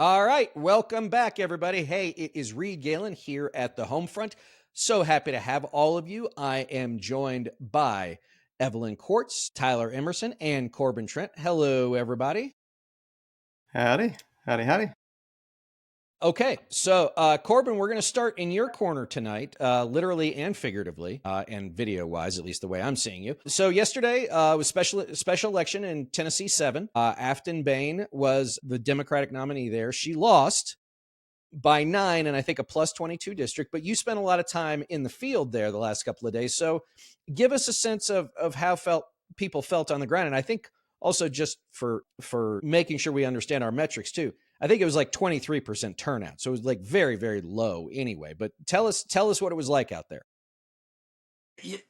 All right, welcome back, everybody. Hey, it is Reed Galen here at the home front. So happy to have all of you. I am joined by Evelyn Quartz, Tyler Emerson, and Corbin Trent. Hello, everybody. Howdy, howdy, howdy. Okay, so Corbin, we're going to start in your corner tonight, literally and figuratively, and video-wise, at least the way I'm seeing you. So yesterday was special election in Tennessee 7. Afton Bain was the Democratic nominee there. She lost by 9 and I think a plus 22 district, but you spent a lot of time in the field there the last couple of days. So give us a sense of how people felt on the ground. And I think also just for making sure we understand our metrics too, I think it was like 23% turnout. So it was like very, very low anyway. But tell us what it was like out there.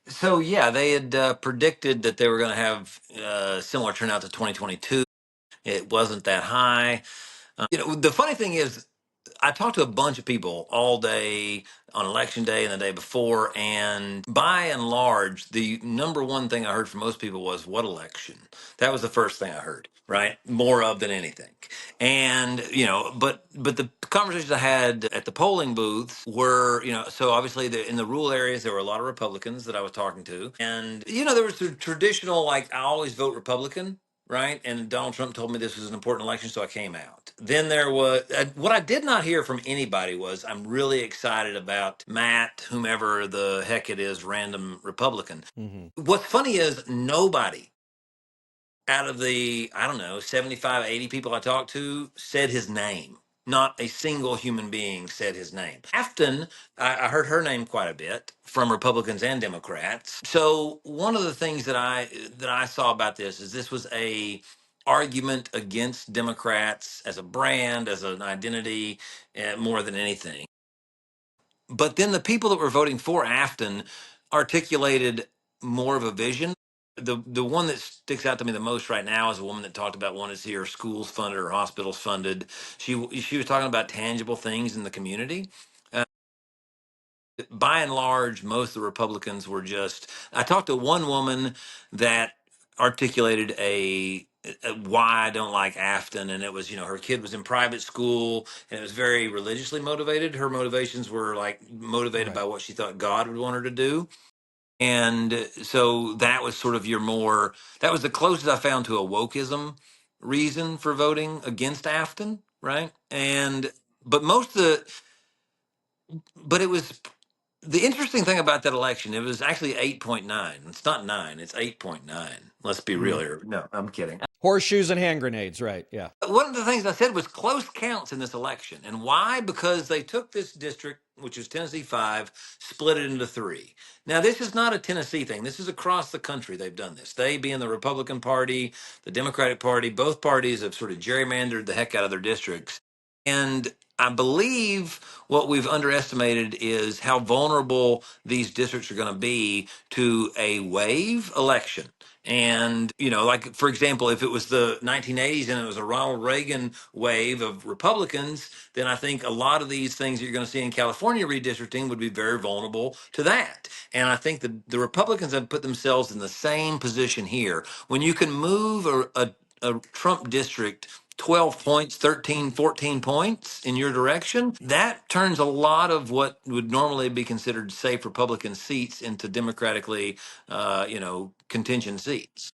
So yeah, they had predicted that they were going to have similar turnout to 2022. It wasn't that high. The funny thing is, I talked to a bunch of people all day on election day and the day before, and by and large, the number one thing I heard from most people was, "What election?" That was the first thing I heard, right? More of than anything. And but the conversations I had at the polling booths were, so obviously in the rural areas there were a lot of Republicans that I was talking to, and there was the traditional, like, I always vote Republican, right? And Donald Trump told me this was an important election, so I came out. Then there was what I did not hear from anybody was, "I'm really excited about Matt, whomever the heck it is, random Republican." Mm-hmm. What's funny is nobody out of the, I don't know, 75, 80 people I talked to said his name. Not a single human being said his name. Afton, I heard her name quite a bit from Republicans and Democrats. So one of the things that I saw about this was a argument against Democrats as a brand, as an identity, more than anything. But then the people that were voting for Afton articulated more of a vision. The one that sticks out to me the most right now is a woman that talked about wanting to see her schools funded or hospitals funded. She was talking about tangible things in the community. Uh, by and large, most of the Republicans were just. I talked to one woman that articulated a why I don't like Afton, and it was, her kid was in private school and it was very religiously motivated. Her motivations were like motivated Right. by what she thought God would want her to do. And so that was sort of that was the closest I found to a wokeism reason for voting against Afton, right? And but most of the but it was the interesting thing about that election, it was actually 8.9. It's not 9, it's 8.9. Let's be real Mm-hmm. here. No, I'm kidding. Horseshoes and hand grenades, right? Yeah. One of the things I said was close counts in this election. And why? Because they took this district, which is Tennessee 5, split it into 3. Now, this is not a Tennessee thing. This is across the country they've done this. They, being the Republican Party, the Democratic Party, both parties have sort of gerrymandered the heck out of their districts. And I believe what we've underestimated is how vulnerable these districts are going to be to a wave election. And, like, for example, if it was the 1980s and it was a Ronald Reagan wave of Republicans, then I think a lot of these things that you're going to see in California redistricting would be very vulnerable to that. And I think the Republicans have put themselves in the same position here. When you can move a Trump district 12 points, 13, 14 points in your direction, that turns a lot of what would normally be considered safe Republican seats into democratically, contingent seats.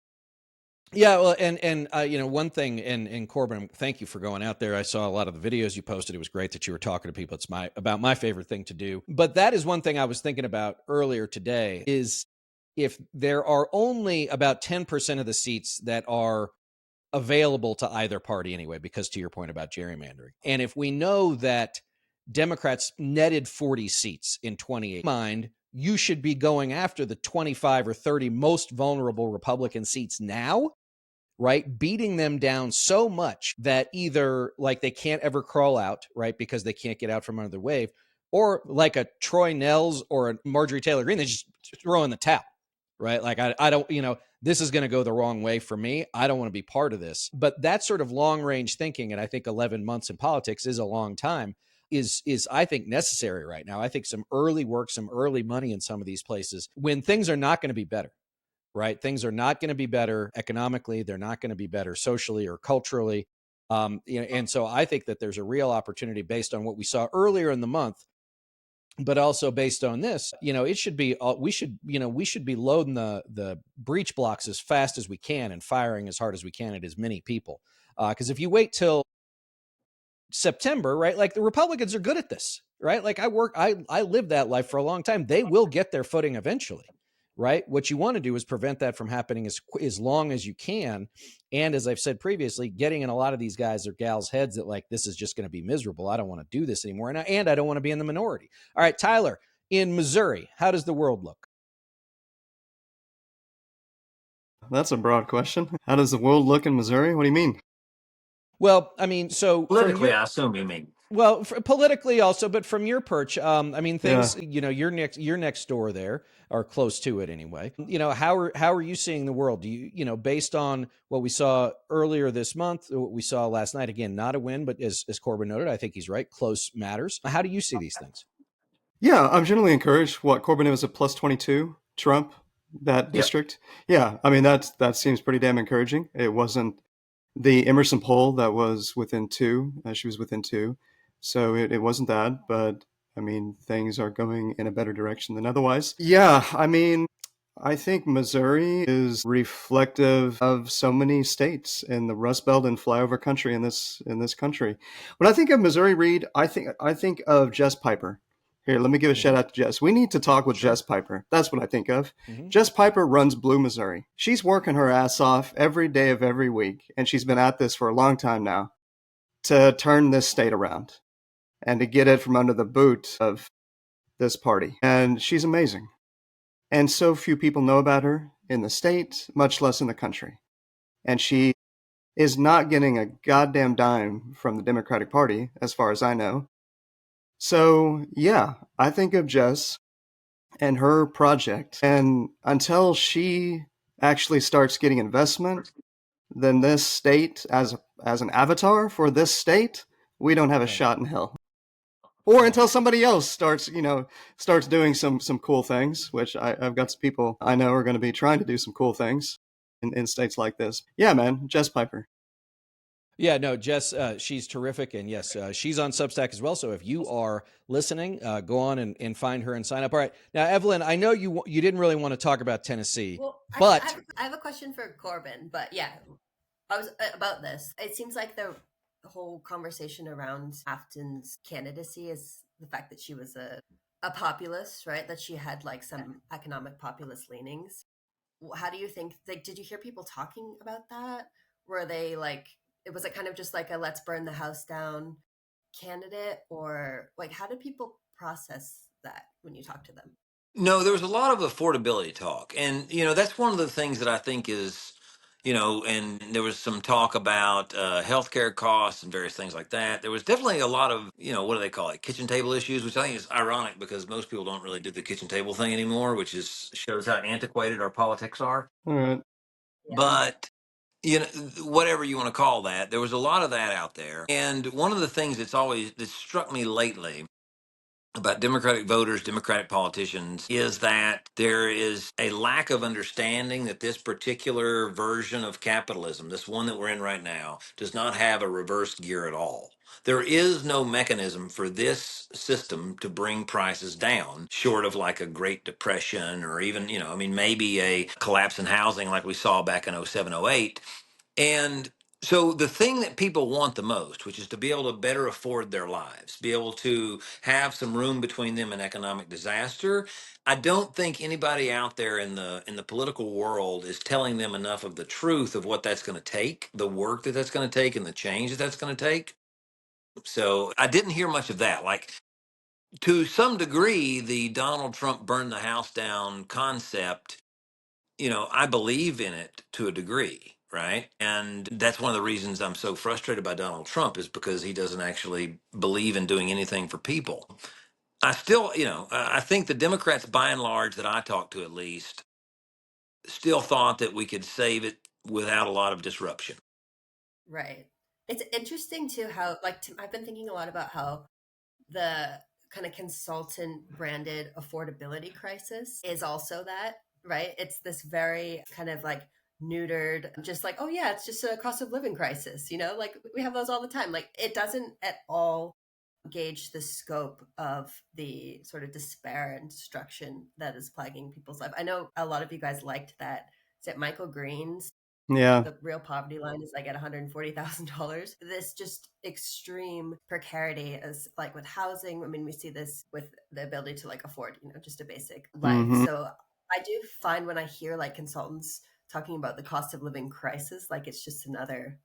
Yeah, well, and one thing, and Corbin, thank you for going out there. I saw a lot of the videos you posted. It was great that you were talking to people. It's about my favorite thing to do. But that is one thing I was thinking about earlier today, is if there are only about 10% of the seats that are available to either party anyway, because to your point about gerrymandering, and if we know that Democrats netted 40 seats in 28, mind, you should be going after the 25 or 30 most vulnerable Republican seats now, right? Beating them down so much that either like they can't ever crawl out, right? Because they can't get out from under the wave, or like a Troy Nels or a Marjorie Taylor Greene, they just throw in the towel, right? Like, I don't, this is going to go the wrong way for me. I don't want to be part of this. But that sort of long range thinking, and I think 11 months in politics is a long time, is I think necessary right now. I think some early work, some early money in some of these places when things are not going to be better, right? Things are not going to be better economically. They're not going to be better socially or culturally. And so I think that there's a real opportunity based on what we saw earlier in the month, but also based on this. It should be we should be loading the breach blocks as fast as we can and firing as hard as we can at as many people. Because if you wait till September, right? Like, the Republicans are good at this, right? Like, I lived that life for a long time. They will get their footing eventually, right? What you want to do is prevent that from happening as long as you can. And as I've said previously, getting in a lot of these guys or gals' heads that, like, this is just going to be miserable. I don't want to do this anymore. And I don't want to be in the minority. All right, Tyler, in Missouri, how does the world look? That's a broad question. How does the world look in Missouri? What do you mean? Well, I mean, so from Politically, your I assume you mean. Well, politically also, but from your perch, I mean, Yeah. things. You're next door there, or close to it anyway. How are you seeing the world? Do based on what we saw earlier this month, what we saw last night? Again, not a win, but as Corbin noted, I think he's right. Close matters. How do you see these things? Yeah, I'm generally encouraged. What, Corbin was a plus 22, Trump, that Yep. district? Yeah, I mean, that seems pretty damn encouraging. It wasn't the Emerson poll that was within two. She was within two. So it wasn't that, but I mean, things are going in a better direction than otherwise. Yeah, I mean, I think Missouri is reflective of so many states in the Rust Belt and flyover country in this country. When I think of Missouri, Reed, I think of Jess Piper. Here, let me give a shout out to Jess. We need to talk with Jess Piper. That's what I think of. Jess Piper runs Blue Missouri. She's working her ass off every day of every week, and she's been at this for a long time now to turn this state around and to get it from under the boot of this party. And she's amazing. And so few people know about her in the state, much less in the country. And she is not getting a goddamn dime from the Democratic Party, as far as I know. So, yeah, I think of Jess and her project. And until she actually starts getting investment, then this state, as an avatar for this state, we don't have a shot in hell. Or until somebody else starts doing some cool things, which I've got some people I know are going to be trying to do some cool things in states like this. Yeah, man, Jess Piper. Yeah, no, Jess, she's terrific. And yes, she's on Substack as well. So if you are listening, go on and find her and sign up. All right. Now, Evelyn, I know you didn't really want to talk about Tennessee, Well, but I have a question for Corbin, but yeah, I was about this. It seems like the whole conversation around Afton's candidacy is the fact that she was a populist, right? That she had like some economic populist leanings. How do you think, like, did you hear people talking about that? Were they like, was it kind of just like a let's burn the house down candidate, or like how did people process that when you talk to them? No, there was a lot of affordability talk. And, that's one of the things that I think is, and there was some talk about healthcare costs and various things like that. There was definitely a lot of, what do they call it? Kitchen table issues, which I think is ironic because most people don't really do the kitchen table thing anymore, which shows how antiquated our politics are. All right. Yeah. But, whatever you want to call that, there was a lot of that out there. And one of the things that struck me lately about Democratic voters, Democratic politicians, is that there is a lack of understanding that this particular version of capitalism, this one that we're in right now, does not have a reverse gear at all. There is no mechanism for this system to bring prices down, short of like a Great Depression or even, maybe a collapse in housing like we saw back in 07, 08. And so the thing that people want the most, which is to be able to better afford their lives, be able to have some room between them and economic disaster, I don't think anybody out there in the political world is telling them enough of the truth of what that's going to take, the work that that's going to take, and the change that that's going to take. So I didn't hear much of that. Like, to some degree, the Donald Trump burn the house down concept, I believe in it to a degree, right? And that's one of the reasons I'm so frustrated by Donald Trump is because he doesn't actually believe in doing anything for people. I still, I think the Democrats, by and large, that I talked to at least, still thought that we could save it without a lot of disruption. Right. It's interesting too how I've been thinking a lot about how the kind of consultant branded affordability crisis is also that, right? It's this very kind of like neutered, just like, oh yeah, it's just a cost of living crisis, like we have those all the time. Like it doesn't at all gauge the scope of the sort of despair and destruction that is plaguing people's life. I know a lot of you guys liked that. Is it Michael Green's? Yeah. The real poverty line is like at $140,000. This just extreme precarity is like with housing. I mean, we see this with the ability to like afford, just a basic life. Mhm. So I do find when I hear like consultants talking about the cost of living crisis, like it's just another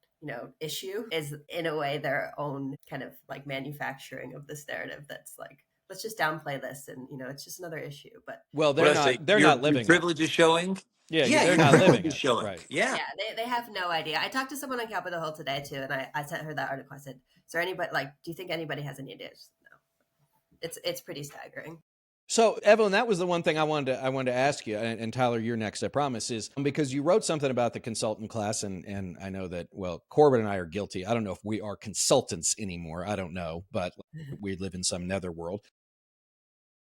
issue, is in a way their own kind of like manufacturing of this narrative that's like, let's just downplay this and it's just another issue. But Well, What I say, they're your not living it. privilege is showing. Yeah, Yeah, they're your not privilege living is it. showing. Right. Yeah. They have no idea. I talked to someone on Capitol Hill today too, and I sent her that article. I said, is there anybody, like, do you think anybody has any ideas? No. It's pretty staggering. So, Evelyn, that was the one thing I wanted to ask you, and Tyler, you're next, I promise, is because you wrote something about the consultant class, and I know that, well, Corbin and I are guilty. I don't know if we are consultants anymore. I don't know, but we live in some netherworld.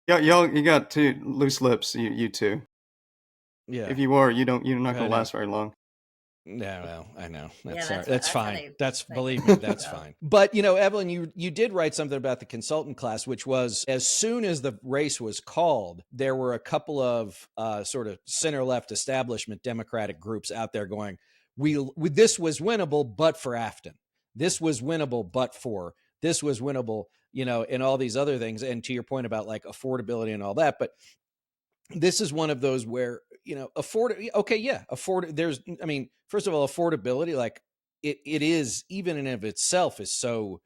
Yeah, you got two loose lips, you two. Yeah. If you are, you're not going I to know. last very long. No, I know. That's fine. that's Believe me, that's fine. But Evelyn, you did write something about the consultant class, which was as soon as the race was called, there were a couple of sort of center left establishment Democratic groups out there going, this was winnable, but for Afton. This was winnable, but for this was winnable, and all these other things. And to your point about like affordability and all that, but this is one of those where there's, I mean, first of all, affordability, like it is, even in of itself, is so,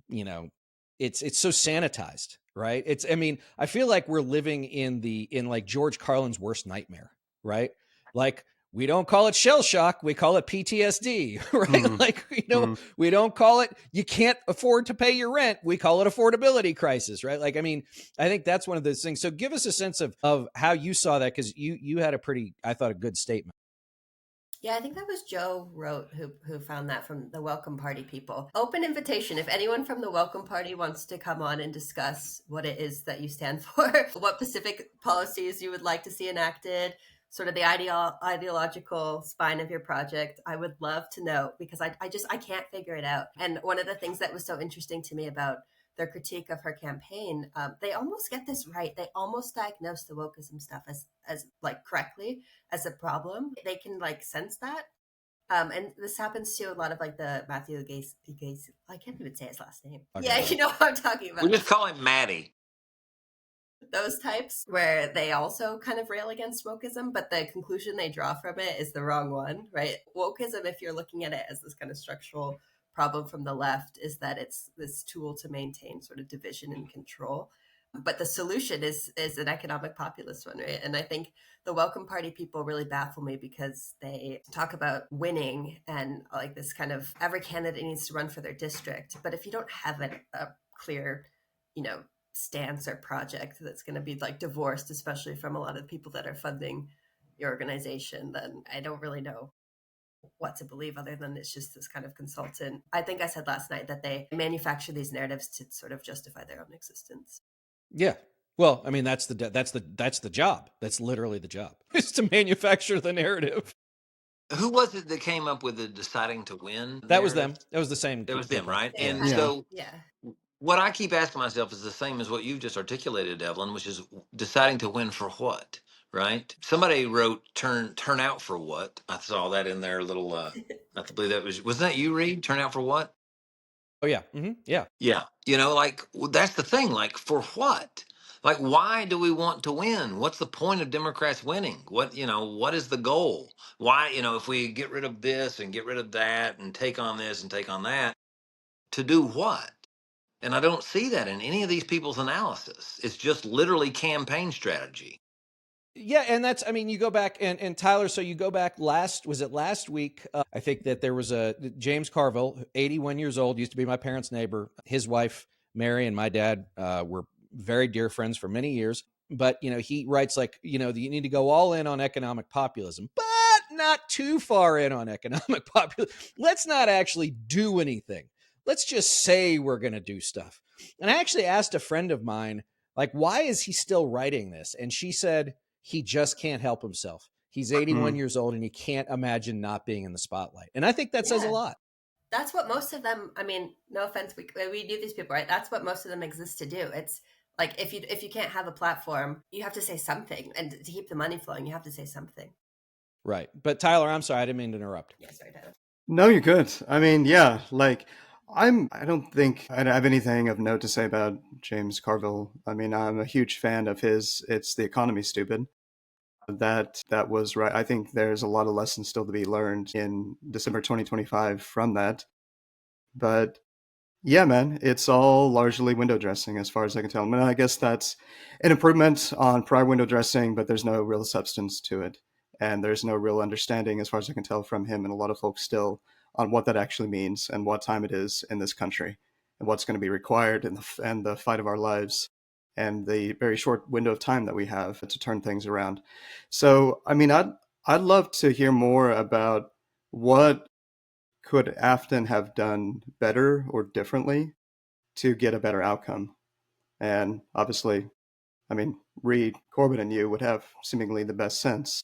it's so sanitized, right? I mean, I feel like we're living in like George Carlin's worst nightmare, right? Like, we don't call it shell shock, we call it PTSD, right? Mhm. Like, we don't call it, you can't afford to pay your rent, we call it affordability crisis, right? Like, I mean, I think that's one of those things. So give us a sense of how you saw that, because you had a pretty, I thought, a good statement. Yeah, I think that was Joe wrote who found that from the Welcome Party people. Open invitation. If anyone from the Welcome Party wants to come on and discuss what it is that you stand for, what specific policies you would like to see enacted, sort of the ideological spine of your project, I would love to know, because I can't figure it out. And one of the things that was so interesting to me about their critique of her campaign, they almost get this right. They almost diagnose the wokeism stuff as like correctly as a problem. They can like sense that. And this happens to a lot of like the Matthew Gaze. I can't even say his last name. Yeah, you know what I'm talking about. We just call him Maddie. Those types where they also kind of rail against wokeism, but the conclusion they draw from it is the wrong one, right? Wokeism, if you're looking at it as this kind of structural problem from the left, is that it's this tool to maintain sort of division and control. But the solution is an economic populist one, right? And I think the Welcome Party people really baffle me because they talk about winning and like this kind of every candidate needs to run for their district. But if you don't have a clear, stance or project that's going to be like divorced, especially from a lot of people that are funding your organization, then I don't really know what to believe other than it's just this kind of consultant. I think I said last night that they manufacture these narratives to sort of justify their own existence. Yeah. Well, I mean, that's the job. That's literally the job, is to manufacture the narrative. Who was it that came up with the deciding to win? That was them. That was the same. That was them, people. right? Yeah. And Yeah. so Yeah. what I keep asking myself is the same as what you've just articulated, Evelyn, which is deciding to win for what, right? Somebody wrote turn out for what? I saw that in their little I believe that wasn't that you, Reed? Turn out for what? Oh yeah. Mm-hmm. Yeah. Yeah. That's the thing. Like, for what? Like, why do we want to win? What's the point of Democrats winning? What is the goal? Why, if we get rid of this and get rid of that and take on this and take on that, to do what? And I don't see that in any of these people's analysis. It's just literally campaign strategy. Yeah, and that's, I mean, you go back and Tyler, so you go back last week? I think that there was a James Carville, 81 years old, used to be my parents' neighbor. His wife, Mary, and my dad were very dear friends for many years. But, he writes like, you need to go all in on economic populism, but not too far in on economic populism. Let's not actually do anything. Let's just say we're going to do stuff. And I actually asked a friend of mine, like, why is he still writing this? And she said, he just can't help himself. He's 81 years old and he can't imagine not being in the spotlight. And I think that says a lot. That's what most of them, I mean, no offense, we knew these people, right? That's what most of them exist to do. It's like, if you can't have a platform, you have to say something. And to keep the money flowing, you have to say something. Right. But Tyler, I'm sorry, I didn't mean to interrupt. Yeah, sorry, Tyler. No, you're good. I mean, yeah, like I don't think I have anything of note to say about James Carville. I mean, I'm a huge fan of his It's the Economy, Stupid. That was right. I think there's a lot of lessons still to be learned in December 2025 from that. But yeah, man, it's all largely window dressing as far as I can tell. I mean, I guess that's an improvement on prior window dressing, but there's no real substance to it. And there's no real understanding, as far as I can tell from him and a lot of folks still, on what that actually means and what time it is in this country and what's going to be required in the fight of our lives and the very short window of time that we have to turn things around. So, I mean, I'd love to hear more about what could Afton have done better or differently to get a better outcome. And obviously, I mean, Reed, Corbin, and you would have seemingly the best sense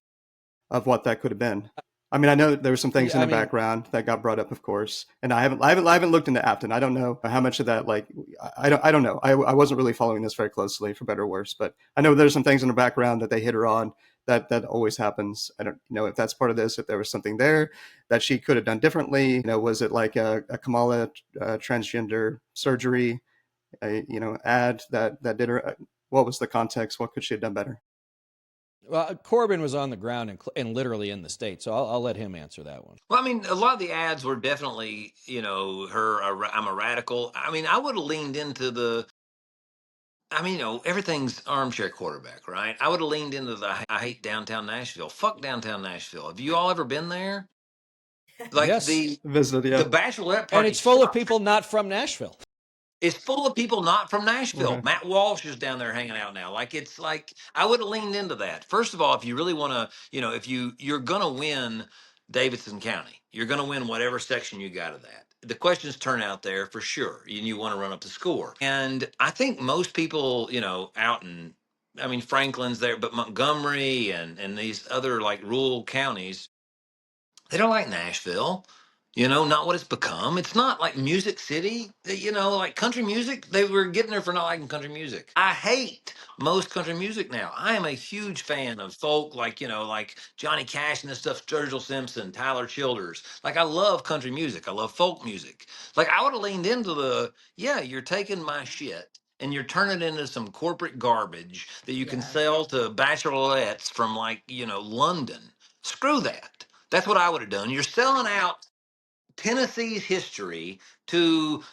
of what that could have been. I mean, I know there were some things in the background that got brought up, of course, and I haven't looked into Afton. I don't know how much of that, like, I don't know. I wasn't really following this very closely, for better or worse, but I know there's some things in the background that they hit her on. That always happens. I don't know if that's part of this, if there was something there that she could have done differently. You know, was it like a Kamala transgender surgery, ad that did her? What was the context? What could she have done better? Well, Corbin was on the ground and literally in the state, so I'll let him answer that one. Well, I mean, a lot of the ads were definitely, I'm a radical. I mean, I would have leaned into everything's armchair quarterback, right? I would have leaned into I hate downtown Nashville. Fuck downtown Nashville. Have you all ever been there? Like yes. the bachelorette party, and it's full of people not from Nashville. It's full of people not from Nashville. Okay. Matt Walsh is down there hanging out now. It's like I would have leaned into that. First of all, if you really want to, if you're gonna win Davidson County, you're gonna win whatever section you got of that. The questions turn out there for sure, and you want to run up the score. And I think most people, out in, I mean, Franklin's there, but Montgomery and these other like rural counties, they don't like Nashville. Not what it's become. It's not like Music City, like country music. They were getting there for not liking country music. I hate most country music now. I am a huge fan of folk, like Johnny Cash and this stuff, Sturgill Simpson, Tyler Childers. Like, I love country music. I love folk music. Like, I would have leaned into you're taking my shit and you're turning it into some corporate garbage that you can sell to bachelorettes from London. Screw that. That's what I would have done. You're selling out Tennessee's history to,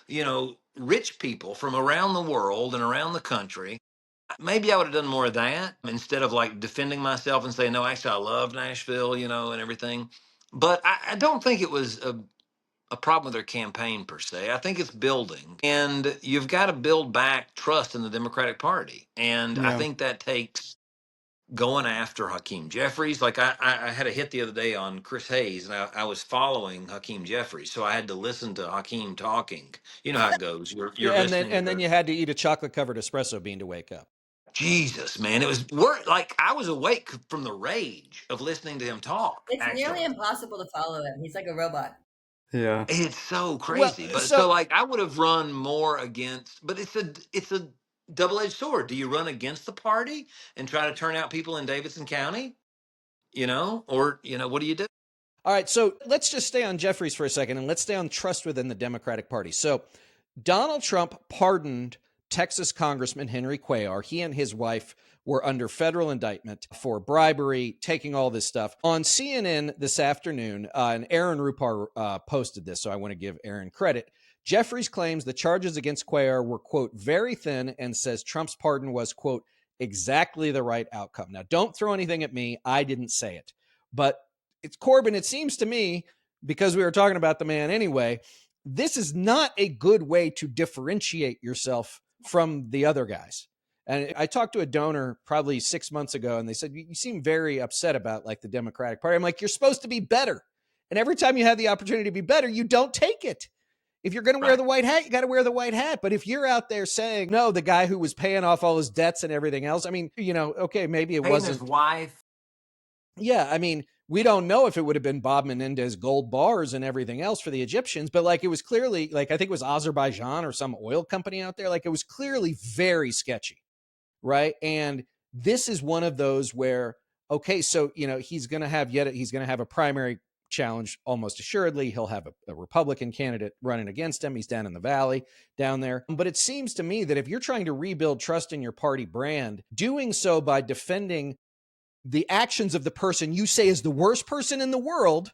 rich people from around the world and around the country. Maybe I would have done more of that instead of like defending myself and saying, no, actually, I love Nashville, and everything. But I don't think it was a problem with their campaign per se. I think it's building. And you've got to build back trust in the Democratic Party. And I think that takes going after Hakeem Jeffries. Like I had a hit the other day on Chris Hayes, and I was following Hakeem Jeffries, so I had to listen to Hakeem talking. You know how it goes. You're listening, and then you had to eat a chocolate covered espresso bean to wake up. Jesus, man, it was like I was awake from the rage of listening to him talk. It's nearly impossible to follow him. He's like a robot. Yeah, it's so crazy. But so like I would have run more against. But it's a double-edged sword. Do you run against the party and try to turn out people in Davidson County? Or what do you do? All right, so let's just stay on Jeffries for a second, and let's stay on trust within the Democratic Party. So Donald Trump pardoned Texas Congressman Henry Cuellar. He and his wife were under federal indictment for bribery, taking all this stuff. On CNN this afternoon, and Aaron Rupar posted this, so I want to give Aaron credit. Jeffries claims the charges against Cuellar were, quote, very thin, and says Trump's pardon was, quote, exactly the right outcome. Now, don't throw anything at me. I didn't say it. But it's Corbin, it seems to me, because we were talking about the man anyway, this is not a good way to differentiate yourself from the other guys. And I talked to a donor probably 6 months ago, and they said, you seem very upset about like the Democratic Party. I'm like, you're supposed to be better. And every time you have the opportunity to be better, you don't take it. If you're going to wear the white hat, you got to wear the white hat. But if you're out there saying, no, the guy who was paying off all his debts and everything else, I mean, okay, maybe it wasn't his wife. Yeah, I mean, we don't know if it would have been Bob Menendez gold bars and everything else for the Egyptians, but like it was clearly, like I think it was Azerbaijan or some oil company out there, like it was clearly very sketchy, right? And this is one of those where, okay, so he's going to have a primary challenge almost assuredly. He'll have a Republican candidate running against him. He's down in the valley down there. But it seems to me that if you're trying to rebuild trust in your party brand, doing so by defending the actions of the person you say is the worst person in the world,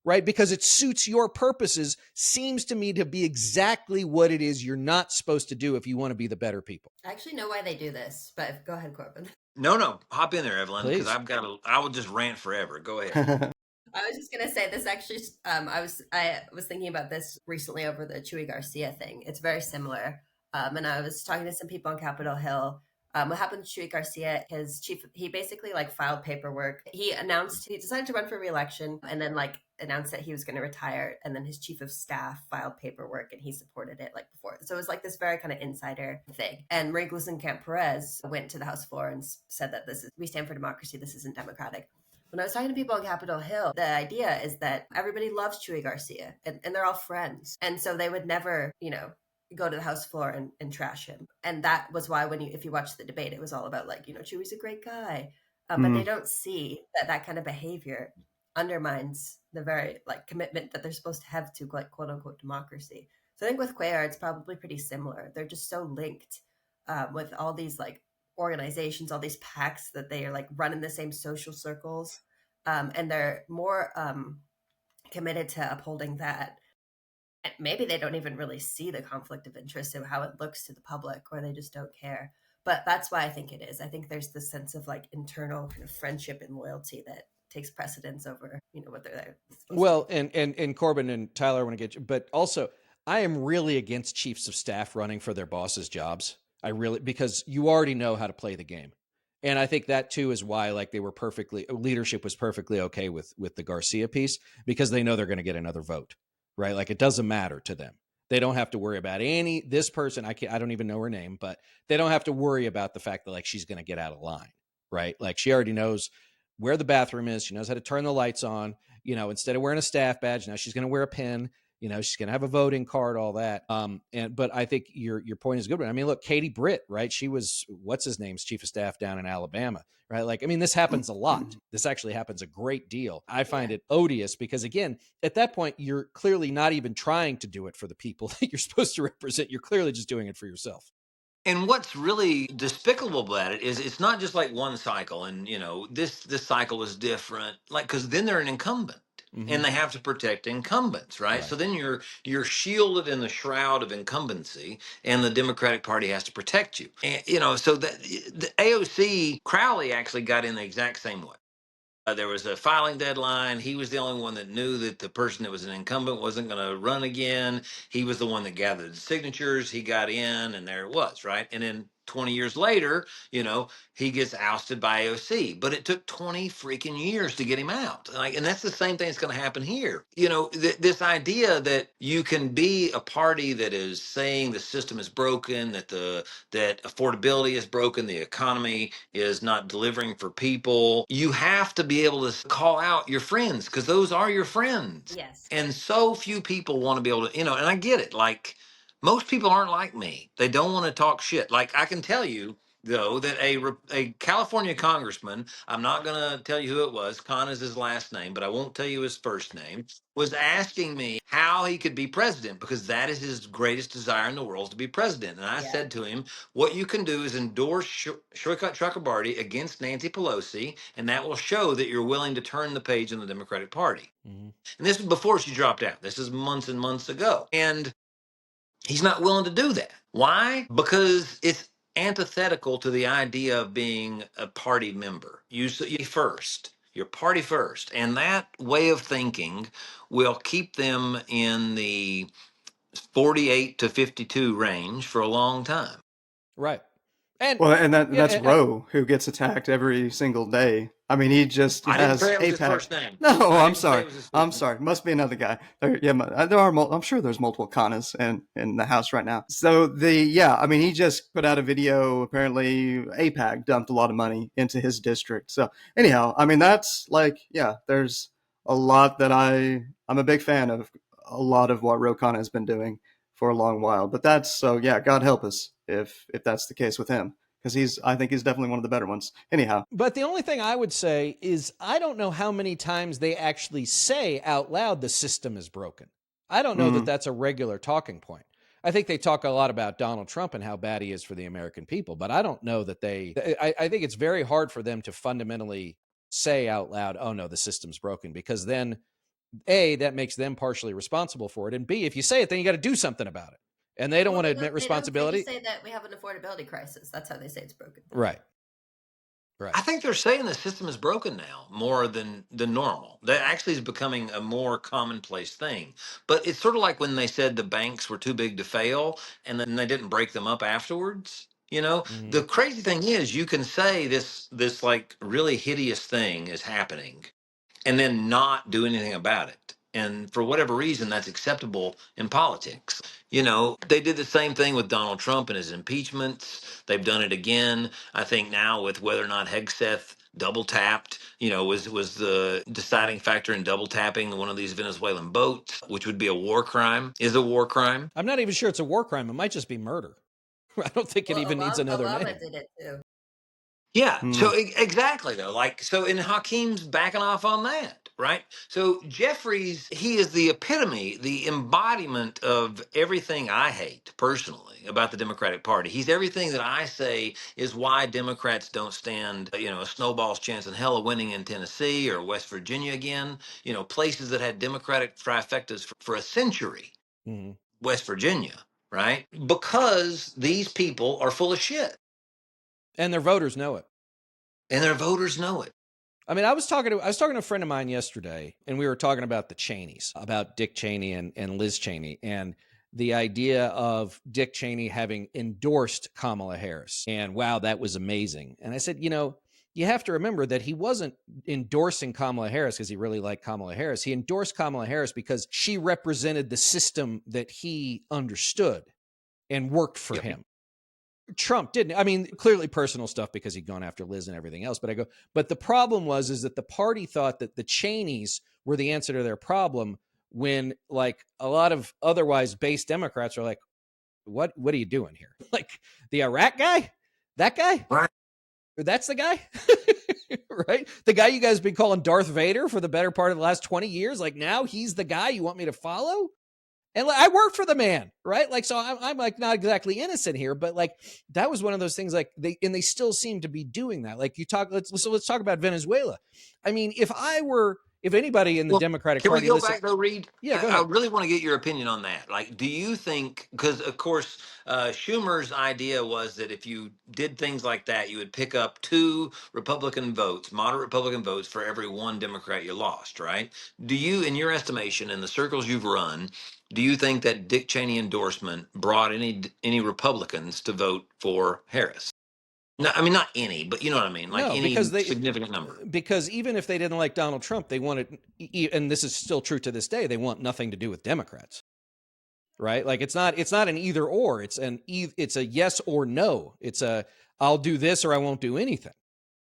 right, because it suits your purposes, seems to me to be exactly what it is you're not supposed to do if you want to be the better people. I actually know why they do this, but go ahead, Corbin. No, hop in there, Evelyn, because Please. I will just rant forever. Go ahead. I was just gonna say this actually. I was thinking about this recently over the Chuy Garcia thing. It's very similar. And I was talking to some people on Capitol Hill. What happened to Chuy Garcia? His chief, he basically like filed paperwork. He decided to run for re-election, and then like announced that he was going to retire. And then his chief of staff filed paperwork, and he supported it like before. So it was like this very kind of insider thing. And Marie Gluesenkamp Perez went to the House floor and said that we stand for democracy. This isn't democratic. When I was talking to people on Capitol Hill, the idea is that everybody loves Chuy Garcia and they're all friends. And so they would never, go to the House floor and trash him. And that was why if you watch the debate, it was all about like, Chuy's a great guy. But they don't see that kind of behavior undermines the very like commitment that they're supposed to have to like quote unquote democracy. So I think with Cuellar, it's probably pretty similar. They're just so linked with all these like organizations, all these PACs that they are like running the same social circles. And they're more committed to upholding that. Maybe they don't even really see the conflict of interest and how it looks to the public, or they just don't care. But that's why I think it is. I think there's this sense of like internal kind of friendship and loyalty that takes precedence over, what they're there. Well, and Corbin and Tyler, I want to get you, but also I am really against chiefs of staff running for their bosses' jobs. Because you already know how to play the game. And I think that too is why like leadership was perfectly okay with the Garcia piece, because they know they're going to get another vote, right? Like it doesn't matter to them. They don't have to worry about this person. I don't even know her name, but they don't have to worry about the fact that like she's going to get out of line, right? Like she already knows where the bathroom is. She knows how to turn the lights on. Instead of wearing a staff badge, now she's going to wear a pin. She's going to have a voting card, all that. But I think your point is a good one. I mean, look, Katie Britt, right? She was, what's his name's chief of staff down in Alabama, right? Like, I mean, this happens a lot. This actually happens a great deal. I find it odious because, again, at that point, you're clearly not even trying to do it for the people that you're supposed to represent. You're clearly just doing it for yourself. And what's really despicable about it is it's not just like one cycle, and this cycle is different. Like because then they're an incumbent, and they have to protect incumbents, right? So then you're shielded in the shroud of incumbency, and the Democratic Party has to protect you. And so that the AOC Crowley actually got in the exact same way. There was a filing deadline. He was the only one that knew that the person that was an incumbent wasn't going to run again. He was the one that gathered the signatures. He got in, and there it was, right? And then 20 years later, he gets ousted by AOC. But it took 20 freaking years to get him out. Like, and that's the same thing that's going to happen here. This idea that you can be a party that is saying the system is broken, that affordability is broken, the economy is not delivering for people. You have to be able to call out your friends because those are your friends. Yes. And so few people want to be able to, and I get it. Like most people aren't like me. They don't want to talk shit. Like I can tell you though that a California congressman, I'm not going to tell you who it was, Khan is his last name, but I won't tell you his first name, was asking me how he could be president because that is his greatest desire in the world, to be president. And I said to him, what you can do is endorse Shoykat Chakrabarty against Nancy Pelosi, and that will show that you're willing to turn the page in the Democratic Party. And this was before she dropped out. This is months and months ago. And he's not willing to do that. Why? Because it's antithetical to the idea of being a party member. You first. Your party first. And that way of thinking will keep them in the 48 to 52 range for a long time. Right. And Well, and that's yeah, Roe, who gets attacked every single day. I mean, he just I didn't say has that was his APAC. first name. No, I I'm didn't say sorry. it was his I'm first name. sorry. Must be another guy. There are. I'm sure there's multiple Kanas in the house right now. So yeah. I mean, he just put out a video. Apparently, APAC dumped a lot of money into his district. So anyhow, I mean, that's like, yeah. There's a lot that I'm a big fan of. A lot of what Ro Khanna has been doing for a long while. But that's so yeah. God help us if that's the case with him, because I think he's definitely one of the better ones. Anyhow, but the only thing I would say is I don't know how many times they actually say out loud the system is broken. I don't know that that's a regular talking point. I think they talk a lot about Donald Trump and how bad he is for the American people, but I don't know that I think it's very hard for them to fundamentally say out loud, oh no, the system's broken, because then A, that makes them partially responsible for it. And B, if you say it, then you got to do something about it. And they don't want to admit responsibility. They just say that we have an affordability crisis. That's how they say it's broken. Right. I think they're saying the system is broken now more than normal. That actually is becoming a more commonplace thing. But it's sort of like when they said the banks were too big to fail and then they didn't break them up afterwards. You know, the crazy thing is you can say this like really hideous thing is happening and then not do anything about it. And for whatever reason, that's acceptable in politics. You know, they did the same thing with Donald Trump and his impeachments. They've done it again. I think now with whether or not Hegseth double tapped, you know, was the deciding factor in double tapping one of these Venezuelan boats, which would be a war crime, is a war crime. I'm not even sure it's a war crime. It might just be murder. I don't think it even needs another Obama name. did it too. Yeah. So exactly though, like so, and Hakeem's backing off on that, right? So Jeffries, he is the epitome, the embodiment of everything I hate personally about the Democratic Party. He's everything that I say is why Democrats don't stand, you know, a snowball's chance in hell of winning in Tennessee or West Virginia again. You know, places that had Democratic trifectas for a century. West Virginia, right? Because these people are full of shit. And their voters know it. And their voters know it. I mean, I was talking to a friend of mine yesterday, and we were talking about the Cheneys, about Dick Cheney and Liz Cheney, and the idea of Dick Cheney having endorsed Kamala Harris. And wow, that was amazing. And I said, you know, you have to remember that he wasn't endorsing Kamala Harris because he really liked Kamala Harris. He endorsed Kamala Harris because she represented the system that he understood and worked for him. Trump didn't. I mean, clearly personal stuff because he'd gone after Liz and everything else. But the problem is that the party thought that the Cheneys were the answer to their problem when like a lot of otherwise based Democrats are like, what are you doing here? Like the Iraq guy, that guy, Right. That's the guy, right? The guy you guys been calling Darth Vader for the better part of the last 20 years. Like now he's the guy you want me to follow? And I work for the man, right? Like, so I'm like not exactly innocent here, but like that was one of those things. Like they still seem to be doing that. Like let's talk about Venezuela. I mean, if anybody in the Democratic Party, can we go back though, Reed? Yeah, go I ahead. really want to get your opinion on that. Like, do you think? Because of course, Schumer's idea was that if you did things like that, you would pick up 2 Republican votes, moderate Republican votes, for every 1 Democrat you lost. Right? Do you, in your estimation, in the circles you've run, do you think that Dick Cheney endorsement brought any Republicans to vote for Harris? No, I mean not any, but you know what I mean. Like No, any because significant number. because even if they didn't like Donald Trump, they wanted, and this is still true to this day, they want nothing to do with Democrats. Right? Like it's not an either or. It's a yes or no. It's a I'll do this or I won't do anything.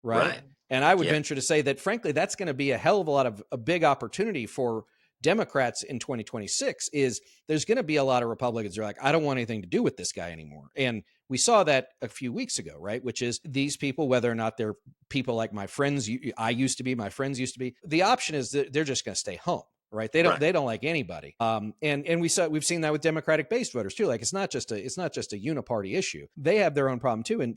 Right. And I would venture to say that, frankly, that's going to be a hell of a lot of a big opportunity for Democrats in 2026. Is there's going to be a lot of Republicans who are like, I don't want anything to do with this guy anymore. And we saw that a few weeks ago, right? Which is these people, whether or not they're people like my friends, I used to be, my friends used to be, the option is that they're just going to stay home. Right. They don't like anybody. And we've seen that with Democratic based voters too. Like it's not just a uniparty issue. They have their own problem too. And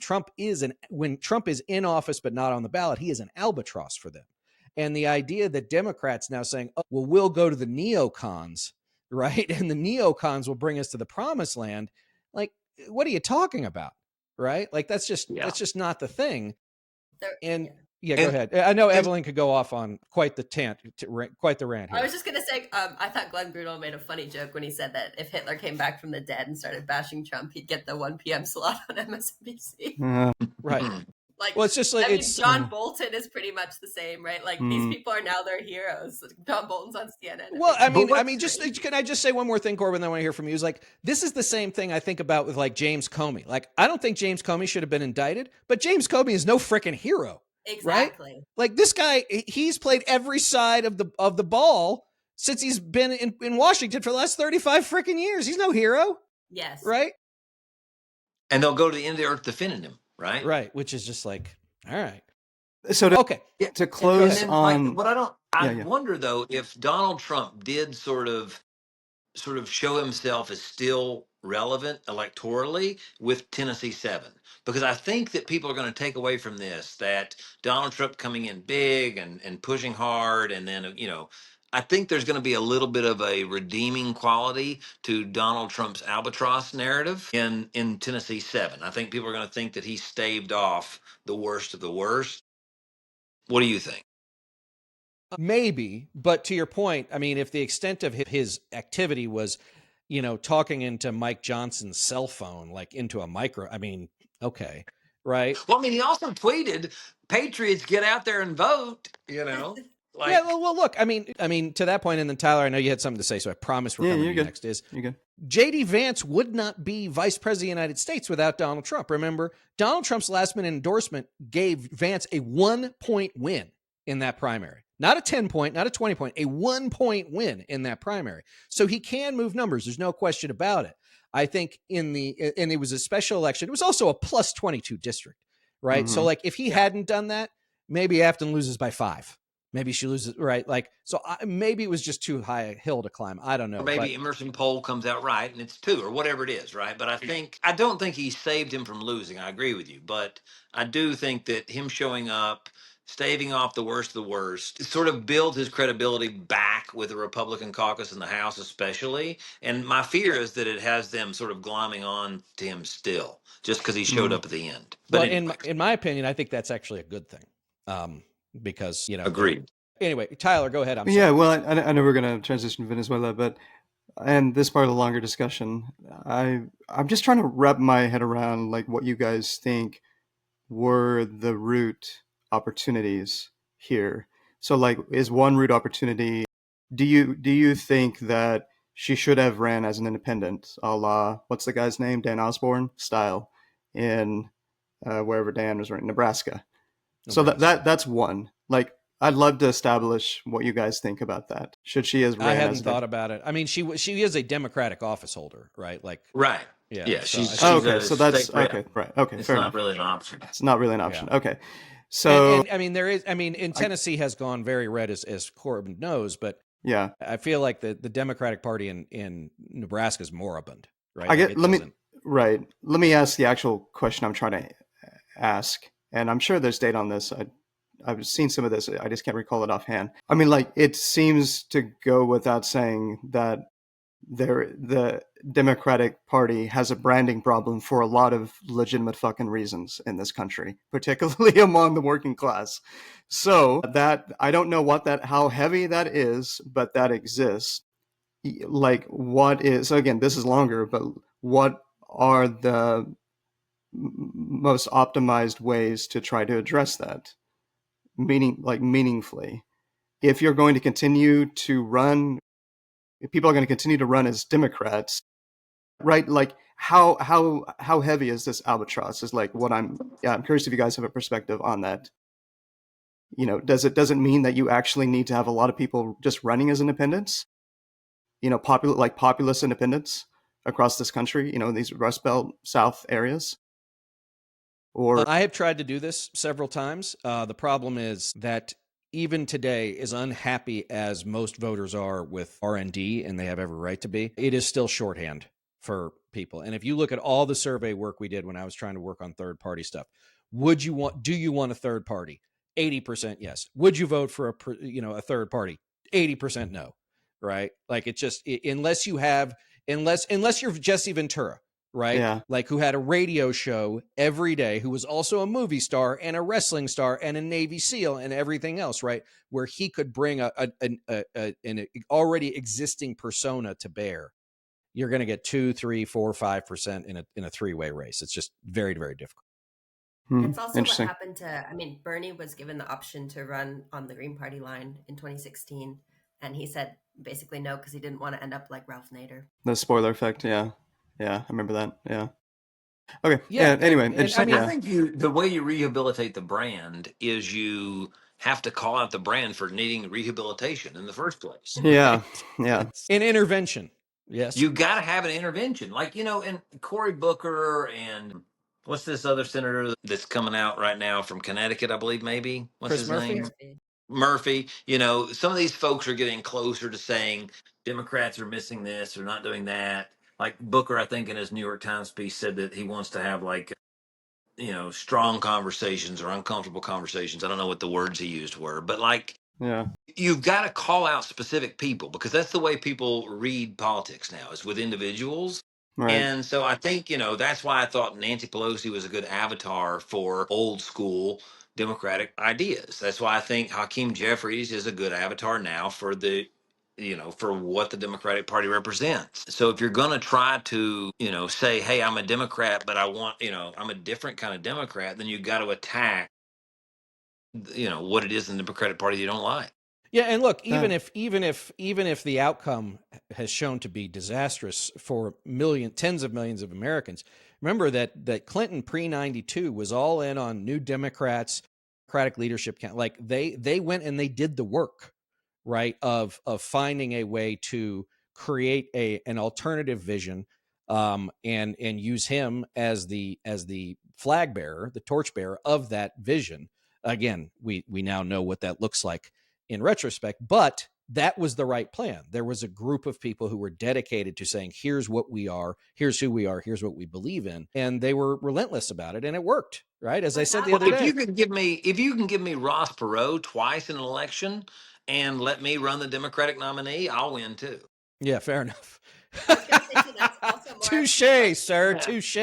when Trump is in office, but not on the ballot, he is an albatross for them. And the idea that Democrats now saying, oh, well, we'll go to the neocons, right? And the neocons will bring us to the promised land. Like, what are you talking about? Right. Like that's just not the thing. Yeah, go ahead. I know Evelyn could go off on quite the rant here. I was just gonna say, I thought Glenn Greenwald made a funny joke when he said that if Hitler came back from the dead and started bashing Trump, he'd get the 1 p.m. slot on MSNBC. Right. Like, well, it's just like, I mean, John Bolton is pretty much the same, right? Like, these people are now their heroes. John Bolton's on CNN. Well, can I just say one more thing, Corbin, that I want to hear from you? Is like, this is the same thing I think about with like James Comey. Like, I don't think James Comey should have been indicted, but James Comey is no freaking hero. Exactly. Right? Like, this guy, he's played every side of the ball since he's been in Washington for the last 35 freaking years. He's no hero. Yes. Right? And they'll go to the end of the earth defending him, right? Right, which is just like, all right. So to close on what I wonder though, if Donald Trump did sort of show himself as still relevant electorally with Tennessee 7, because I think that people are going to take away from this that Donald Trump coming in big and pushing hard, and then I think there's going to be a little bit of a redeeming quality to Donald Trump's albatross narrative in Tennessee 7. I think people are going to think that he staved off the worst of the worst. What do you think? Maybe, but to your point, I mean, if the extent of his activity was, talking into Mike Johnson's cell phone, like into a micro, I mean, okay, right? Well, I mean, he also tweeted, "Patriots, get out there and vote." Like, yeah. Well, look, I mean, to that point, and then Tyler, I know you had something to say, so I promise we're coming to you next. You're good. J.D. Vance would not be vice president of the United States without Donald Trump. Remember, Donald Trump's last-minute endorsement gave Vance a 1-point win in that primary. Not a 10-point, not a 20-point, a 1-point win in that primary. So he can move numbers. There's no question about it. I think and it was a special election. It was also a plus 22 district, right? Mm-hmm. So like if he hadn't done that, maybe Afton loses by 5. Maybe she loses, right? Like, so maybe it was just too high a hill to climb. I don't know. Or maybe Emerson poll comes out right and it's 2 or whatever it is, right? But I don't think he saved him from losing. I agree with you. But I do think that him showing up, staving off the worst of the worst, sort of builds his credibility back with the Republican caucus in the House especially. And my fear is that it has them sort of glomming on to him still, just because he showed up at the end. But in my opinion, I think that's actually a good thing. Because, agreed. Anyway, Tyler, go ahead. Yeah, well, I know we're going to transition to Venezuela, and this part of the longer discussion, I'm just trying to wrap my head around like what you guys think were the root opportunities here. So like, is one root opportunity, do you think that she should have ran as an independent, a la, what's the guy's name, Dan Osborne style, in wherever Dan was running, Nebraska. So that's one. Like, I'd love to establish what you guys think about that. Should she have ran? I hadn't thought about it. I mean, she is a Democratic office holder, right? Like, right. Yeah. She's okay. So that's okay. Right. Okay. It's fair not enough. really an option. It's not really an option. Yeah. Okay. So and I mean, in Tennessee has gone very red, as Corbin knows, but yeah, I feel like the Democratic Party in Nebraska is moribund, right? Let me ask the actual question I'm trying to ask. And I'm sure there's data on this. I've seen some of this. I just can't recall it offhand. I mean, like, it seems to go without saying that the Democratic Party has a branding problem for a lot of legitimate fucking reasons in this country, particularly among the working class. So that, I don't know how heavy that is, but that exists. Like, so again, this is longer, but what are the most optimized ways to try to address that meaningfully? If you're going to continue to run, if people are going to continue to run as Democrats, right? Like, how heavy is this albatross is like what I'm curious if you guys have a perspective on that. Does it mean that you actually need to have a lot of people just running as independents, populist independents across this country, in these Rust Belt South areas? Or I have tried to do this several times. The problem is that even today, as unhappy as most voters are with RND, and they have every right to be, it is still shorthand for people. And if you look at all the survey work we did when I was trying to work on third party stuff, do you want a third party? 80% yes. Would you vote for a third party? 80% no. Right? Like, it's just, unless you're Jesse Ventura, right? Yeah. Like who had a radio show every day, who was also a movie star and a wrestling star and a Navy SEAL and everything else, right? Where he could bring an already existing persona to bear. You're going to get 2, 3, 4, 5% in a three-way race. It's just very, very difficult. It's also what Interesting. happened to, I mean, Bernie was given the option to run on the Green Party line in 2016. And he said basically no, because he didn't want to end up like Ralph Nader. The spoiler effect. Yeah. Yeah. I remember that. Yeah. Okay. Yeah. Anyway, And I interesting. mean, I Yeah. think the way you rehabilitate the brand is you have to call out the brand for needing rehabilitation in the first place. Yeah. right. Yeah. An intervention. Yes. You got to have an intervention, like and Cory Booker and what's this other senator that's coming out right now from Connecticut, I believe, maybe what's Chris his Murphy. name? Murphy. Some of these folks are getting closer to saying Democrats are missing this or not doing that. Like Booker, I think in his New York Times piece said that he wants to have like strong conversations or uncomfortable conversations. I don't know what the words he used were, but like Yeah. you've got to call out specific people because that's the way people read politics now is with individuals. Right. And so I think, that's why I thought Nancy Pelosi was a good avatar for old school Democratic ideas. That's why I think Hakeem Jeffries is a good avatar now for for what the Democratic Party represents. So if you're going to try to, say, hey, I'm a Democrat, but I want, I'm a different kind of Democrat, then you got to attack, what it is in the Democratic Party you don't like. Yeah, and look, Yeah. even if the outcome has shown to be disastrous for tens of millions of Americans, remember that Clinton pre-92 was all in on New Democrats, Democratic leadership. Like they went and they did the work, right, of finding a way to create an alternative vision, and use him as the flag bearer, the torch bearer of that vision. Again, we now know what that looks like in retrospect, but that was the right plan. There was a group of people who were dedicated to saying, here's what we are, here's who we are, here's what we believe in. And they were relentless about it. And it worked, right? As I said the other If day. you can give me Ross Perot twice in an election and let me run the Democratic nominee, I'll win too. Yeah, fair enough. I was going to say, too, that's also more Touche, sir. Touche.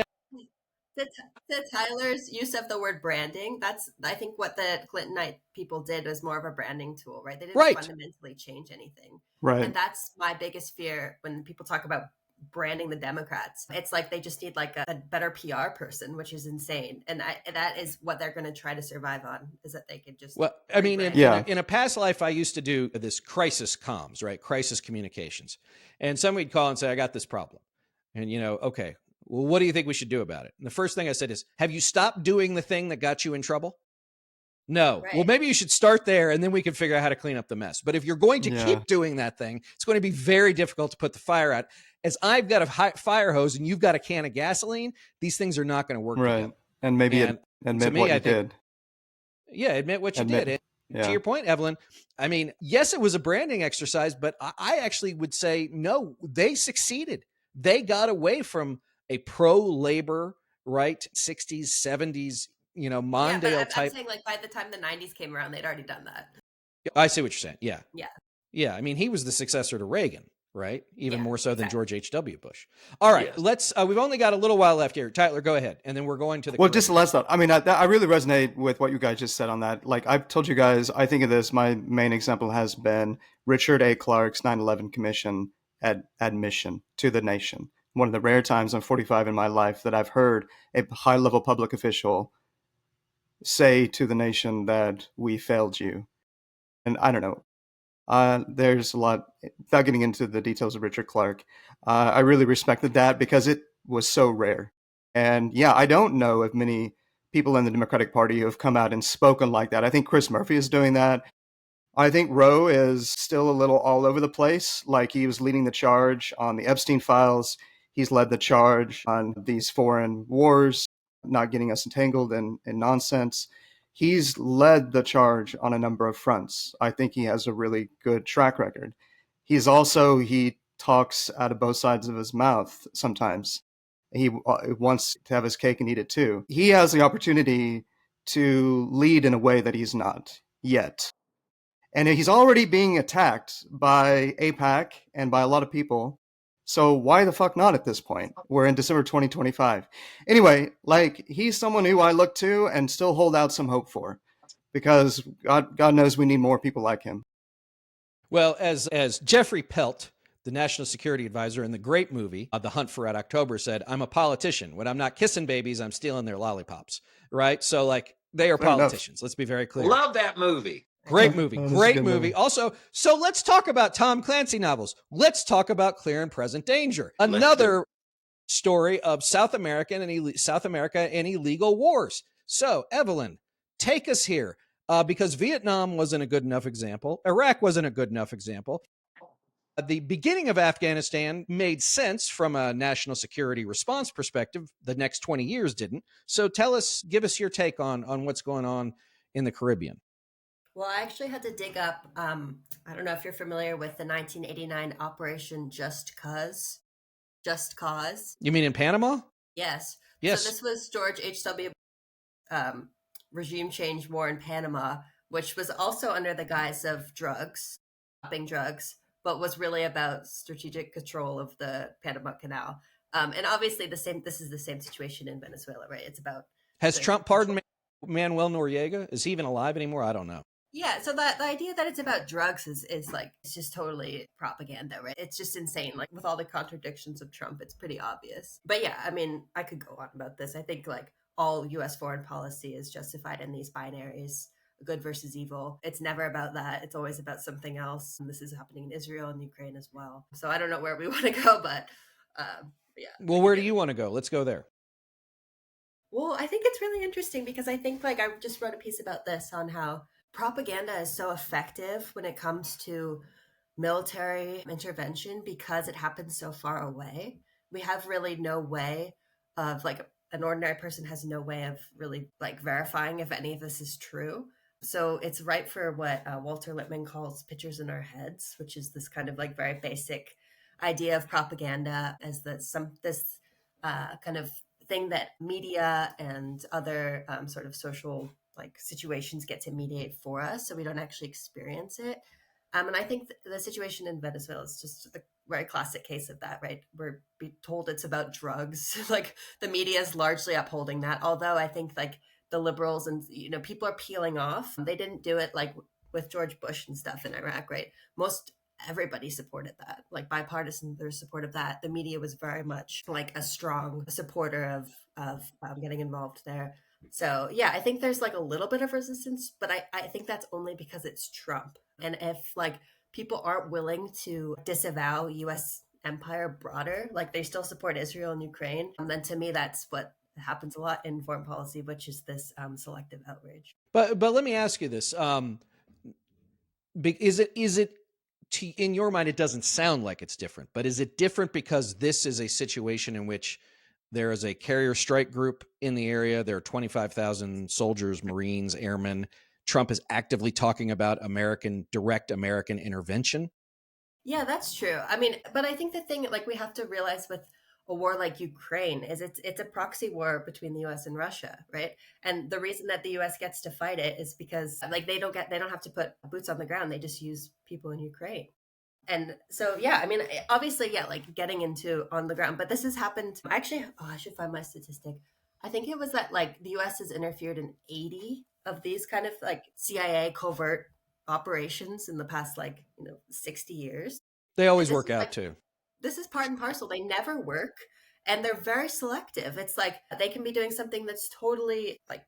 to Tyler's use of the word branding. That's, I think, what the Clintonite people did was more of a branding tool, right? They didn't Right. fundamentally change anything. Right. And that's my biggest fear when people talk about branding the Democrats. It's like they just need like a better PR person, which is insane. And that is what they're going to try to survive on, is that they could just. Well, I mean, rebrand. in a past life, I used to do this crisis comms, right? Crisis communications. And somebody would call and say, I got this problem. And, okay, well, what do you think we should do about it? And the first thing I said is, have you stopped doing the thing that got you in trouble? No. Right. Well, maybe you should start there and then we can figure out how to clean up the mess. But if you're going to keep doing that thing, it's going to be very difficult to put the fire out. As I've got a fire hose and you've got a can of gasoline, these things are not going to work together. And maybe admit what you did. Yeah, admit what you did. And to your point, Evelyn, I mean, yes, it was a branding exercise, but I actually would say, no, they succeeded. They got away from a pro-labor, right, 60s, 70s, Mondale type. I'm saying, like, by the time the 90s came around, they'd already done that. I see what you're saying. Yeah. Yeah. Yeah. I mean, he was the successor to Reagan, right? Even more so than George H.W. Bush. All right. Yes. Let's, we've only got a little while left here. Tyler, go ahead. And then we're going to the. Well, just the last thought. I mean, I really resonate with what you guys just said on that. Like I've told you guys, I think of this, my main example has been Richard A. Clarke's 9/11 Commission admission to the nation. One of the rare times, I'm 45 in my life, that I've heard a high-level public official say to the nation that we failed you. And I don't know. There's a lot, without getting into the details of Richard Clarke, I really respected that because it was so rare. And yeah, I don't know of many people in the Democratic Party who have come out and spoken like that. I think Chris Murphy is doing that. I think Roe is still a little all over the place. Like he was leading the charge on the Epstein files. He's led the charge on these foreign wars, not getting us entangled in nonsense. He's led the charge on a number of fronts. I think he has a really good track record. He talks out of both sides of his mouth sometimes. He wants to have his cake and eat it too. He has the opportunity to lead in a way that he's not yet. And he's already being attacked by AIPAC and by a lot of people So why the fuck not at this point? We're in December 2025. Anyway, like, he's someone who I look to and still hold out some hope for, because God knows we need more people like him. Well, as Jeffrey Pelt, the national security advisor in the great movie The Hunt for Red October, said, I'm a politician. When I'm not kissing babies, I'm stealing their lollipops. Right? So, like, they are Fair enough. politicians. Let's be very clear. Love that movie. Great movie. That is a Great good movie. movie. Also, so let's talk about Tom Clancy novels. Let's talk about Clear and Present Danger. Let's do Another story of South America and illegal wars. So, Evelyn, take us here, because Vietnam wasn't a good enough example. Iraq wasn't a good enough example. The beginning of Afghanistan made sense from a national security response perspective. The next 20 years didn't. So give us your take on what's going on in the Caribbean. Well, I actually had to dig up, I don't know if you're familiar with the 1989 Operation Just Cause. Just Cause. You mean in Panama? Yes. Yes. So this was George H.W. Regime change war in Panama, which was also under the guise of drugs, stopping drugs, but was really about strategic control of the Panama Canal. And obviously this is the same situation in Venezuela, right? It's about Has Trump pardoned Manuel Noriega? Is he even alive anymore? I don't know. Yeah, so the idea that it's about drugs is like, it's just totally propaganda, right? It's just insane. Like, with all the contradictions of Trump, it's pretty obvious. But yeah, I mean, I could go on about this. I think like all US foreign policy is justified in these binaries, good versus evil. It's never about that. It's always about something else. And this is happening in Israel and Ukraine as well. So I don't know where we want to go, but yeah. Well, where do you want to go? Let's go there. Well, I think it's really interesting because I think, like, I just wrote a piece about this on how propaganda is so effective when it comes to military intervention because it happens so far away. We have really no way of, like, an ordinary person has no way of really, like, verifying if any of this is true. So it's right for what Walter Lippmann calls pictures in our heads, which is this kind of, like, very basic idea of propaganda as this kind of thing that media and other sort of social, like, situations get to mediate for us, so we don't actually experience it. And I think the situation in Venezuela is just a very classic case of that, right? We're told it's about drugs. Like, the media is largely upholding that. Although I think, like, the liberals and, people are peeling off. They didn't do it like with George Bush and stuff in Iraq, right? Everybody supported that, like, bipartisan, there's support of that. The media was very much like a strong supporter of getting involved there. So yeah, I think there's like a little bit of resistance, but I think that's only because it's Trump. And if, like, people aren't willing to disavow US empire broader, like they still support Israel and Ukraine, then to me that's what happens a lot in foreign policy, which is this selective outrage. But let me ask you this: is it in your mind? It doesn't sound like it's different, but is it different because this is a situation in which there is a carrier strike group in the area? There are 25,000 soldiers, Marines, airmen. Trump is actively talking about direct American intervention. Yeah, that's true. I mean, but I think the thing, like, we have to realize with a war like Ukraine is it's a proxy war between the US and Russia, right? And the reason that the US gets to fight it is because, like, they don't have to put boots on the ground. They just use people in Ukraine. And so, yeah, I mean, obviously, yeah, like, getting into on the ground, but this has happened. Actually, I should find my statistic. I think it was that, like, the US has interfered in 80 of these kind of, like, CIA covert operations in the past, like, 60 years. They always work out, like, too. This is part and parcel. They never work, and they're very selective. It's like they can be doing something that's totally, like,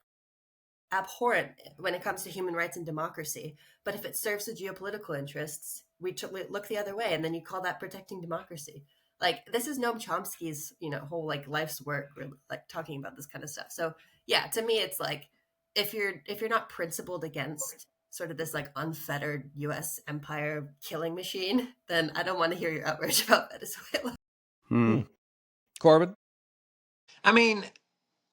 abhorrent when it comes to human rights and democracy, but if it serves the geopolitical interests, we look the other way, and then you call that protecting democracy. Like, this is Noam Chomsky's whole, like, life's work, like, talking about this kind of stuff. So yeah, to me, it's like, if you're not principled against sort of this, like, unfettered US empire killing machine, then I don't want to hear your outrage about Venezuela. Corbin? I mean,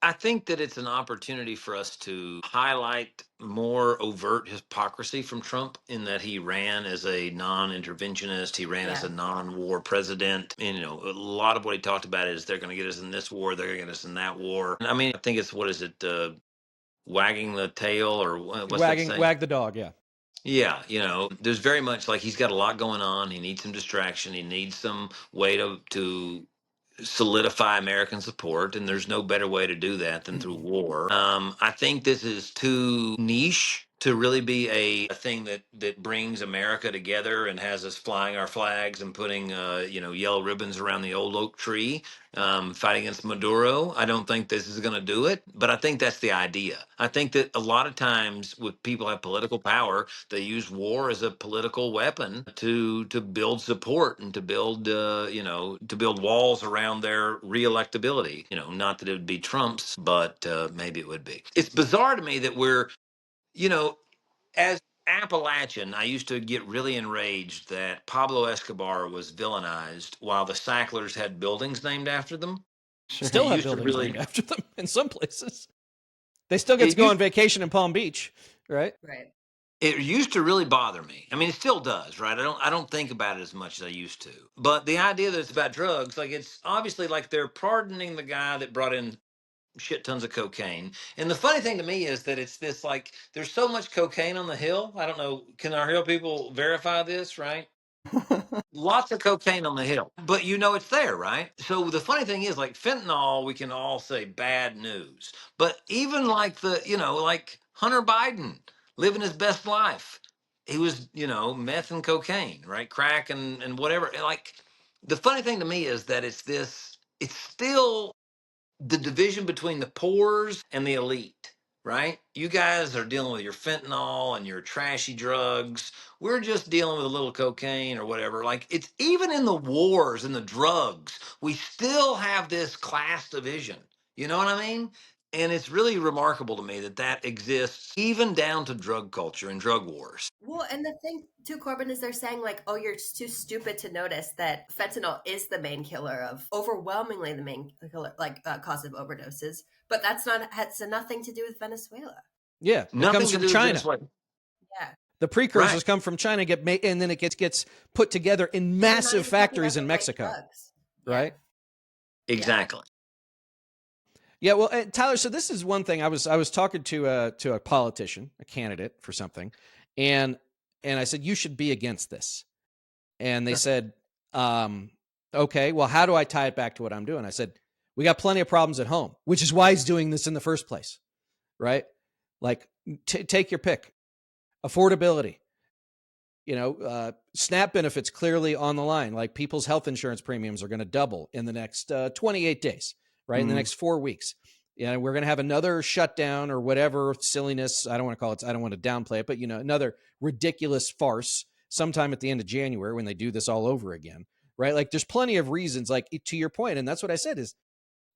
I think that it's an opportunity for us to highlight more overt hypocrisy from Trump, in that he ran as a non-interventionist. He ran as a non-war president. And, a lot of what he talked about is they're going to get us in this war, they're going to get us in that war. I mean, I think it's, wagging the tail, or what's that saying? Wag the dog, yeah. Yeah, there's very much like he's got a lot going on. He needs some distraction. He needs some way to solidify American support, and there's no better way to do that than through war. I think this is too niche to really be a thing that brings America together and has us flying our flags and putting yellow ribbons around the old oak tree, fighting against Maduro. I don't think this is going to do it, but I think that's the idea. I think that a lot of times with people have political power, they use war as a political weapon to build support and to build to build walls around their reelectability. Not that it would be Trump's, but maybe it would be. It's bizarre to me that we're as Appalachian, I used to get really enraged that Pablo Escobar was villainized while the Sacklers had buildings named after them. Sure. Still It have used to buildings really, named after them in some places. They still get to it go used on vacation in Palm Beach, right? Right. it used to really bother me. I mean, it still does, right? I don't think about it as much as I used to. But the idea that it's about drugs, like it's obviously like they're pardoning the guy that brought in shit tons of cocaine. And the funny thing to me is that it's this like there's so much cocaine on the Hill. I don't know, can our Hill people verify this, right? Lots of cocaine on the Hill, but it's there, right? So the funny thing is, like fentanyl, we can all say bad news, but even like like Hunter Biden living his best life, he was, meth and cocaine, right? Crack and whatever. Like the funny thing to me is that it's still the division between the poors and the elite, right? You guys are dealing with your fentanyl and your trashy drugs. We're just dealing with a little cocaine or whatever. Like it's even in the wars and the drugs, we still have this class division. You know what I mean? And it's really remarkable to me that exists even down to drug culture and drug wars. Well, and the thing too, Corbin, is they're saying like, oh, you're too stupid to notice that fentanyl is the main killer of overwhelmingly the main killer, cause of overdoses. But that's not has nothing to do with Venezuela. Yeah, it Nothing comes to from do with China. Venezuela. Yeah, The precursors Right. come from China, get made, and then it gets put together in we're not massive even talking factories about in the light Mexico, drugs. right? Exactly. Yeah, well, Tyler. So this is one thing. I was talking to a politician, a candidate for something, and I said you should be against this, and they said, okay, well, how do I tie it back to what I'm doing? I said we got plenty of problems at home, which is why he's doing this in the first place, right? Like, take your pick, affordability. SNAP benefits clearly on the line. Like people's health insurance premiums are going to double in the next 28 days, right? In the next 4 weeks. Yeah, we're going to have another shutdown or whatever silliness. I don't want to call it, I don't want to downplay it, but another ridiculous farce sometime at the end of January when they do this all over again, right? Like there's plenty of reasons, like to your point, and that's what I said is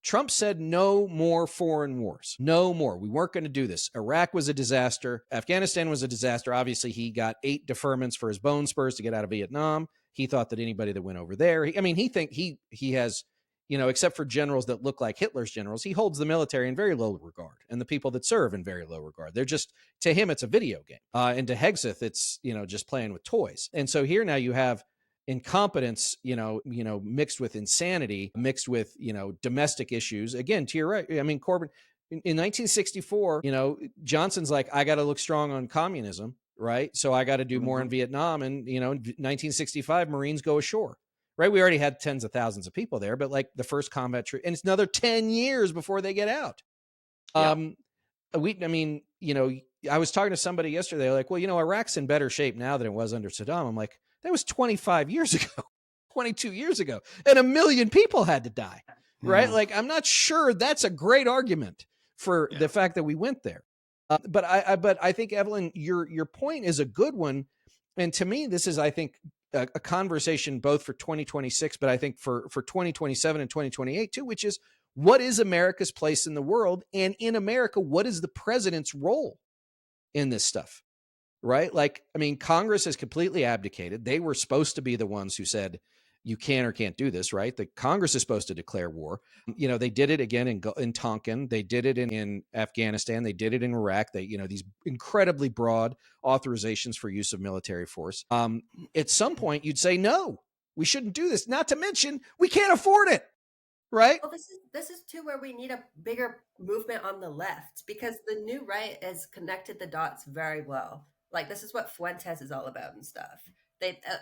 Trump said no more foreign wars. No more. We weren't going to do this. Iraq was a disaster. Afghanistan was a disaster. Obviously, he got 8 deferments for his bone spurs to get out of Vietnam. He thought that anybody that went over there, he has, except for generals that look like Hitler's generals, he holds the military in very low regard and the people that serve in very low regard. They're just, to him, it's a video game. And to Hegseth, it's, just playing with toys. And so here now you have incompetence, mixed with insanity, mixed with, domestic issues. Again, to your right. I mean, Corbin, in 1964, Johnson's like, I got to look strong on communism, right? So I got to do more in Vietnam. And, in 1965, Marines go ashore, right? We already had tens of thousands of people there, but like the first combat troop, and it's another 10 years before they get out. Yeah. I was talking to somebody yesterday, like, well, Iraq's in better shape now than it was under Saddam. I'm like, that was 25 years ago, 22 years ago, and 1 million people had to die, right? Yeah. Like, I'm not sure that's a great argument for the fact that we went there. But I think, Evelyn, your point is a good one. And to me, this is, I think, a conversation both for 2026, but I think for 2027 and 2028 too, which is, what is America's place in the world? And in America, what is the president's role in this stuff? Right? Like, I mean, Congress has completely abdicated. They were supposed to be the ones who said, you can or can't do this, right? The Congress is supposed to declare war. They did it again in Tonkin. They did it in Afghanistan. They did it in Iraq. They, these incredibly broad authorizations for use of military force. At some point, you'd say, no, we shouldn't do this. Not to mention, we can't afford it. Right? Well, this is too where we need a bigger movement on the left, because the new right has connected the dots very well. Like, this is what Fuentes is all about and stuff.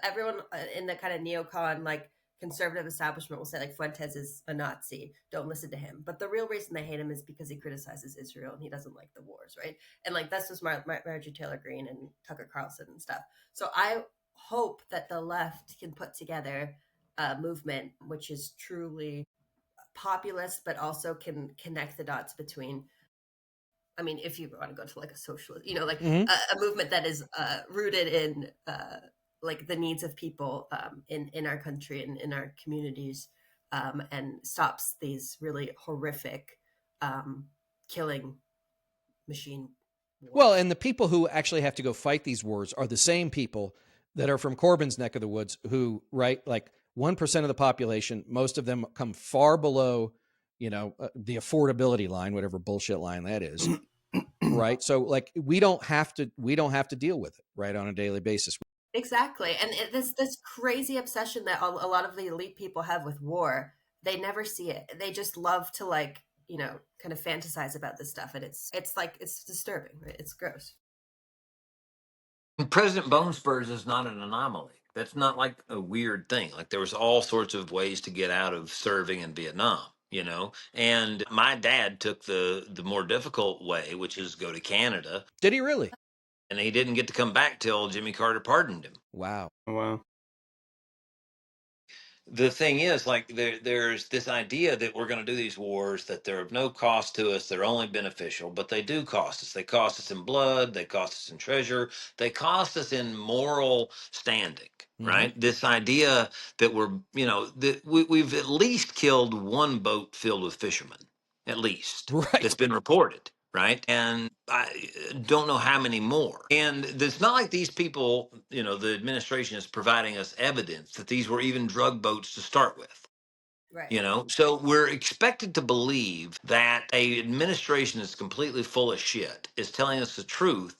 Everyone in the kind of neocon, like, conservative establishment will say, like, Fuentes is a Nazi. Don't listen to him. But the real reason they hate him is because he criticizes Israel and he doesn't like the wars, right? And, like, that's just Marjorie Taylor Greene and Tucker Carlson and stuff. So I hope that the left can put together a movement which is truly populist, but also can connect the dots between, I mean, if you want to go to like a socialist, like a movement that is rooted in like the needs of people in our country and in our communities, and stops these really horrific killing machine wars. Well, and the people who actually have to go fight these wars are the same people that are from Corbin's neck of the woods who, right, like 1% of the population, most of them come far below, the affordability line, whatever bullshit line that is. Right. So like, we don't have to deal with it, right, on a daily basis. Exactly. And this crazy obsession that a lot of the elite people have with war, they never see it. They just love to, like, kind of fantasize about this stuff. And it's like, it's disturbing, right? It's gross. President Bone Spurs is not an anomaly. That's not like a weird thing. Like, there was all sorts of ways to get out of serving in Vietnam, and my dad took the more difficult way, which is go to Canada. Did he really? And he didn't get to come back till Jimmy Carter pardoned him. Wow. Oh, wow. The thing is, like, there's this idea that we're going to do these wars, that they're of no cost to us, they're only beneficial, but they do cost us. They cost us in blood, they cost us in treasure, they cost us in moral standing, right? This idea that we've at least killed one boat filled with fishermen, at least, right, that's been reported. Right. And I don't know how many more. And it's not like these people, the administration is providing us evidence that these were even drug boats to start with. Right. So we're expected to believe that a administration is completely full of shit is telling us the truth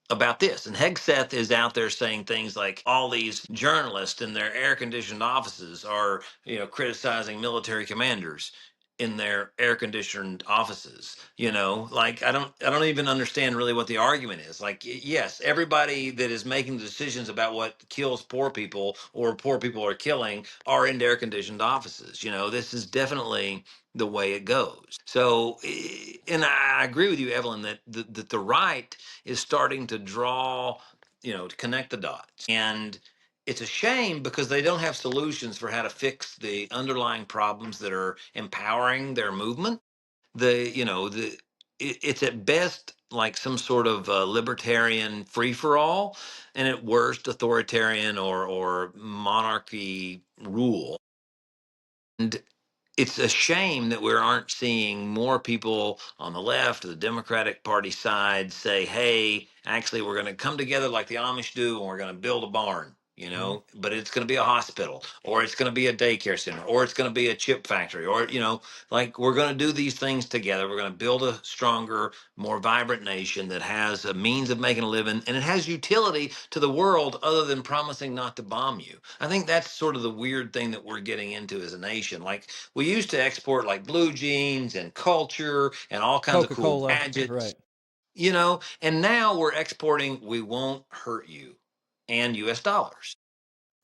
about this. And Hegseth is out there saying things like all these journalists in their air-conditioned offices are, criticizing military commanders in their air-conditioned offices. Like, I don't even understand really what the argument is. Like, yes, everybody that is making decisions about what kills poor people or poor people are killing are in air-conditioned offices. This is definitely the way it goes. So, and I agree with you, Evelyn, that the right is starting to draw, to connect the dots. And it's a shame because they don't have solutions for how to fix the underlying problems that are empowering their movement. It's at best like some sort of libertarian free for all, and at worst authoritarian or monarchy rule. And it's a shame that we aren't seeing more people on the left or the Democratic Party side say, hey, actually, we're going to come together like the Amish do, and we're going to build a barn, but it's going to be a hospital, or it's going to be a daycare center, or it's going to be a chip factory, or, like, we're going to do these things together. We're going to build a stronger, more vibrant nation that has a means of making a living, and it has utility to the world other than promising not to bomb you. I think that's sort of the weird thing that we're getting into as a nation. Like, we used to export like blue jeans and culture and all kinds of cool Coca-Cola, gadgets, right? And now we're exporting "we won't hurt you" and U.S. dollars.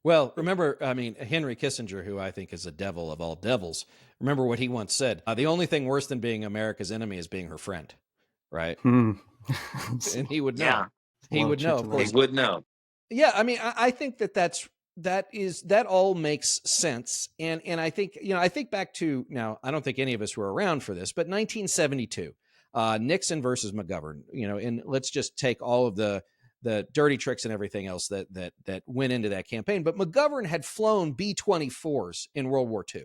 Well, remember, I mean, Henry Kissinger, who I think is a devil of all devils, remember what he once said: the only thing worse than being America's enemy is being her friend, right? And he would know. Yeah. He would know, of course. He would know. Yeah, I mean, I think that all makes sense. And I think, I think back to, now, I don't think any of us were around for this, but 1972, Nixon versus McGovern, and let's just take all of the dirty tricks and everything else that went into that campaign. But McGovern had flown B-24s in World War II,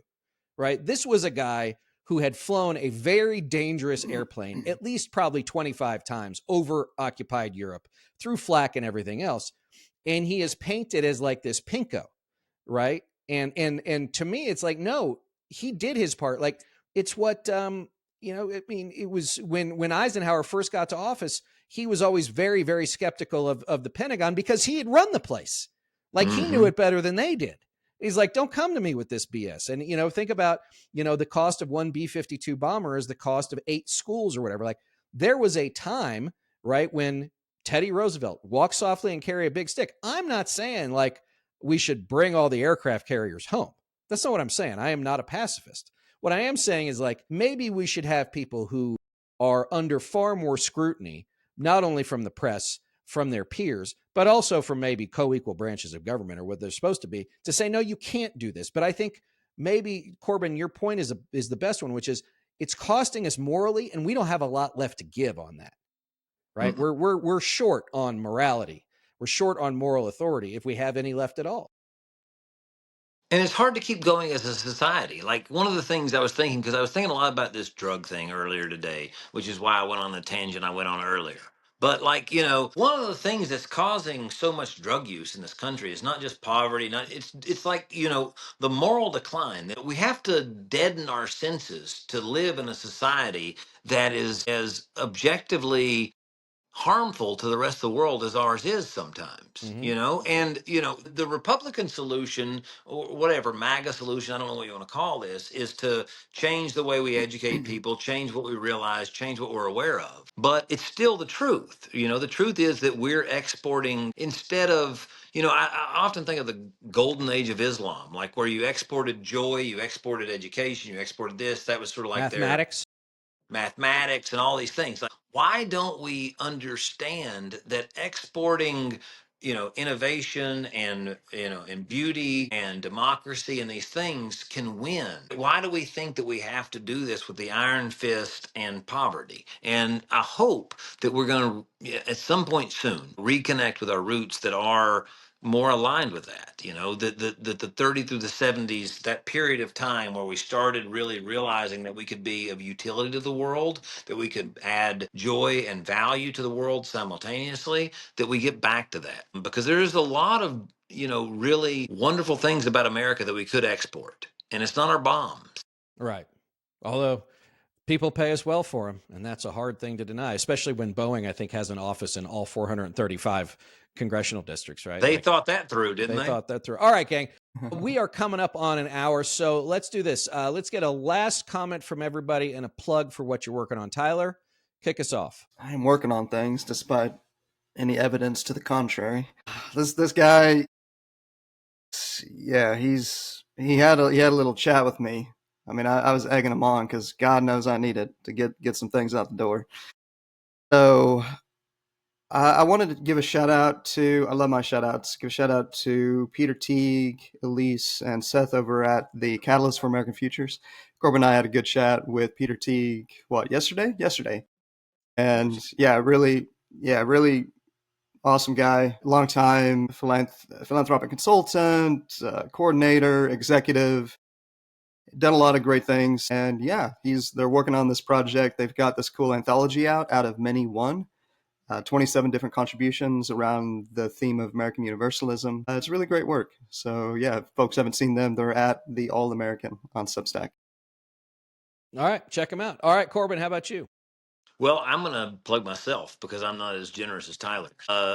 right? This was a guy who had flown a very dangerous airplane, at least probably 25 times over occupied Europe, through flak and everything else. And he is painted as like this pinko, right? And to me, it's like, no, he did his part. Like, it's what, I mean, it was when Eisenhower first got to office, he was always very, very skeptical of the Pentagon because he had run the place. Like, he knew it better than they did. He's like, don't come to me with this BS. And, think about, the cost of one B-52 bomber is the cost of 8 schools or whatever. Like, there was a time, right, when Teddy Roosevelt, walk softly and carry a big stick. I'm not saying like we should bring all the aircraft carriers home. That's not what I'm saying. I am not a pacifist. What I am saying is like maybe we should have people who are under far more scrutiny, not only from the press, from their peers, but also from maybe co-equal branches of government or what they're supposed to be, to say, no, you can't do this. But I think maybe, Corbin, your point is the best one, which is it's costing us morally, and we don't have a lot left to give on that, right? We're short on morality. We're short on moral authority if we have any left at all. And it's hard to keep going as a society. Like one of the things I was thinking, because I was thinking a lot about this drug thing earlier today, which is why I went on the tangent I went on earlier. But like, one of the things that's causing so much drug use in this country is not just poverty, not it's like, the moral decline that we have to deaden our senses to live in a society that is as objectively harmful to the rest of the world as ours is sometimes, and the Republican solution or whatever MAGA solution, I don't know what you want to call this, is to change the way we educate people, change what we realize, change what we're aware of. But it's still the truth. The truth is that we're exporting instead of, I often think of the golden age of Islam, like where you exported joy, you exported education, you exported this. That was sort of like their mathematics and all these things. Like, why don't we understand that exporting, innovation and, and beauty and democracy and these things can win? Why do we think that we have to do this with the iron fist and poverty? And I hope that we're going to, at some point soon, reconnect with our roots that are more aligned with that, the 30 through the 70s, that period of time where we started really realizing that we could be of utility to the world, that we could add joy and value to the world simultaneously, that we get back to that. Because there's a lot of, really wonderful things about America that we could export. And it's not our bombs. Right. Although people pay us well for them, and that's a hard thing to deny, especially when Boeing, I think, has an office in all 435 congressional districts, right? They thought that through, didn't they? They thought that through. All right, gang. We are coming up on an hour, so let's do this. Let's get a last comment from everybody and a plug for what you're working on. Tyler, kick us off. I am working on things despite any evidence to the contrary. This guy, yeah, he had a little chat with me. I mean, I was egging him on because God knows I need it to get some things out the door. So I wanted to give a shout out to, I love my shout outs, give a shout out to Peter Teague, Elise, and Seth over at the Catalyst for American Futures. Corbin and I had a good chat with Peter Teague, yesterday? Yesterday. And really awesome guy, long-time philanthropic consultant, coordinator, executive, done a lot of great things. And they're working on this project. They've got this cool anthology out of many one. 27 different contributions around the theme of American Universalism. It's really great work. So if folks haven't seen them, they're at the All American on Substack. All right, check them out. All right, Corbin, how about you? Well, I'm going to plug myself because I'm not as generous as Tyler.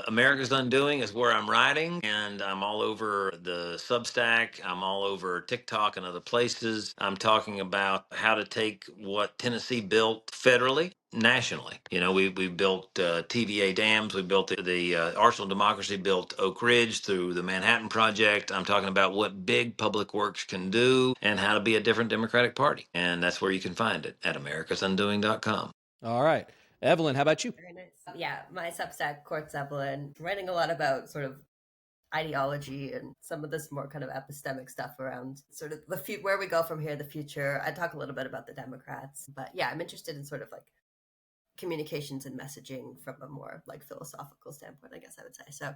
America's Undoing is where I'm writing, and I'm all over the Substack. I'm all over TikTok and other places. I'm talking about how to take what Tennessee built federally, nationally. We built TVA dams. We built the Arsenal of Democracy, built Oak Ridge through the Manhattan Project. I'm talking about what big public works can do and how to be a different Democratic Party. And that's where you can find it, at americasundoing.com. All right. Evelyn, how about you? Very nice. Yeah, my Substack, Quartz Evelyn, writing a lot about sort of ideology and some of this more kind of epistemic stuff around sort of where we go from here, the future. I talk a little bit about the Democrats, but I'm interested in sort of like communications and messaging from a more like philosophical standpoint, I guess I would say. So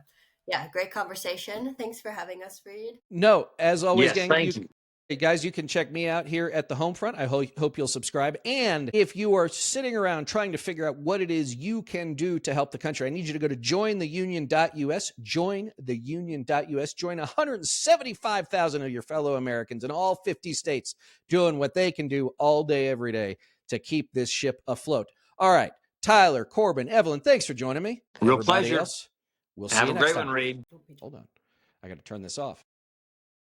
great conversation. Thanks for having us, Reed. No, as always, yes, gang, thank you. Hey guys, you can check me out here at the Homefront. I hope you'll subscribe. And if you are sitting around trying to figure out what it is you can do to help the country, I need you to go to jointheunion.us, jointheunion.us, join 175,000 of your fellow Americans in all 50 states doing what they can do all day, every day to keep this ship afloat. All right, Tyler, Corbin, Evelyn, thanks for joining me. Real Everybody pleasure. Else, we'll see Have you a next great time. one, Reed. Hold on. I got to turn this off.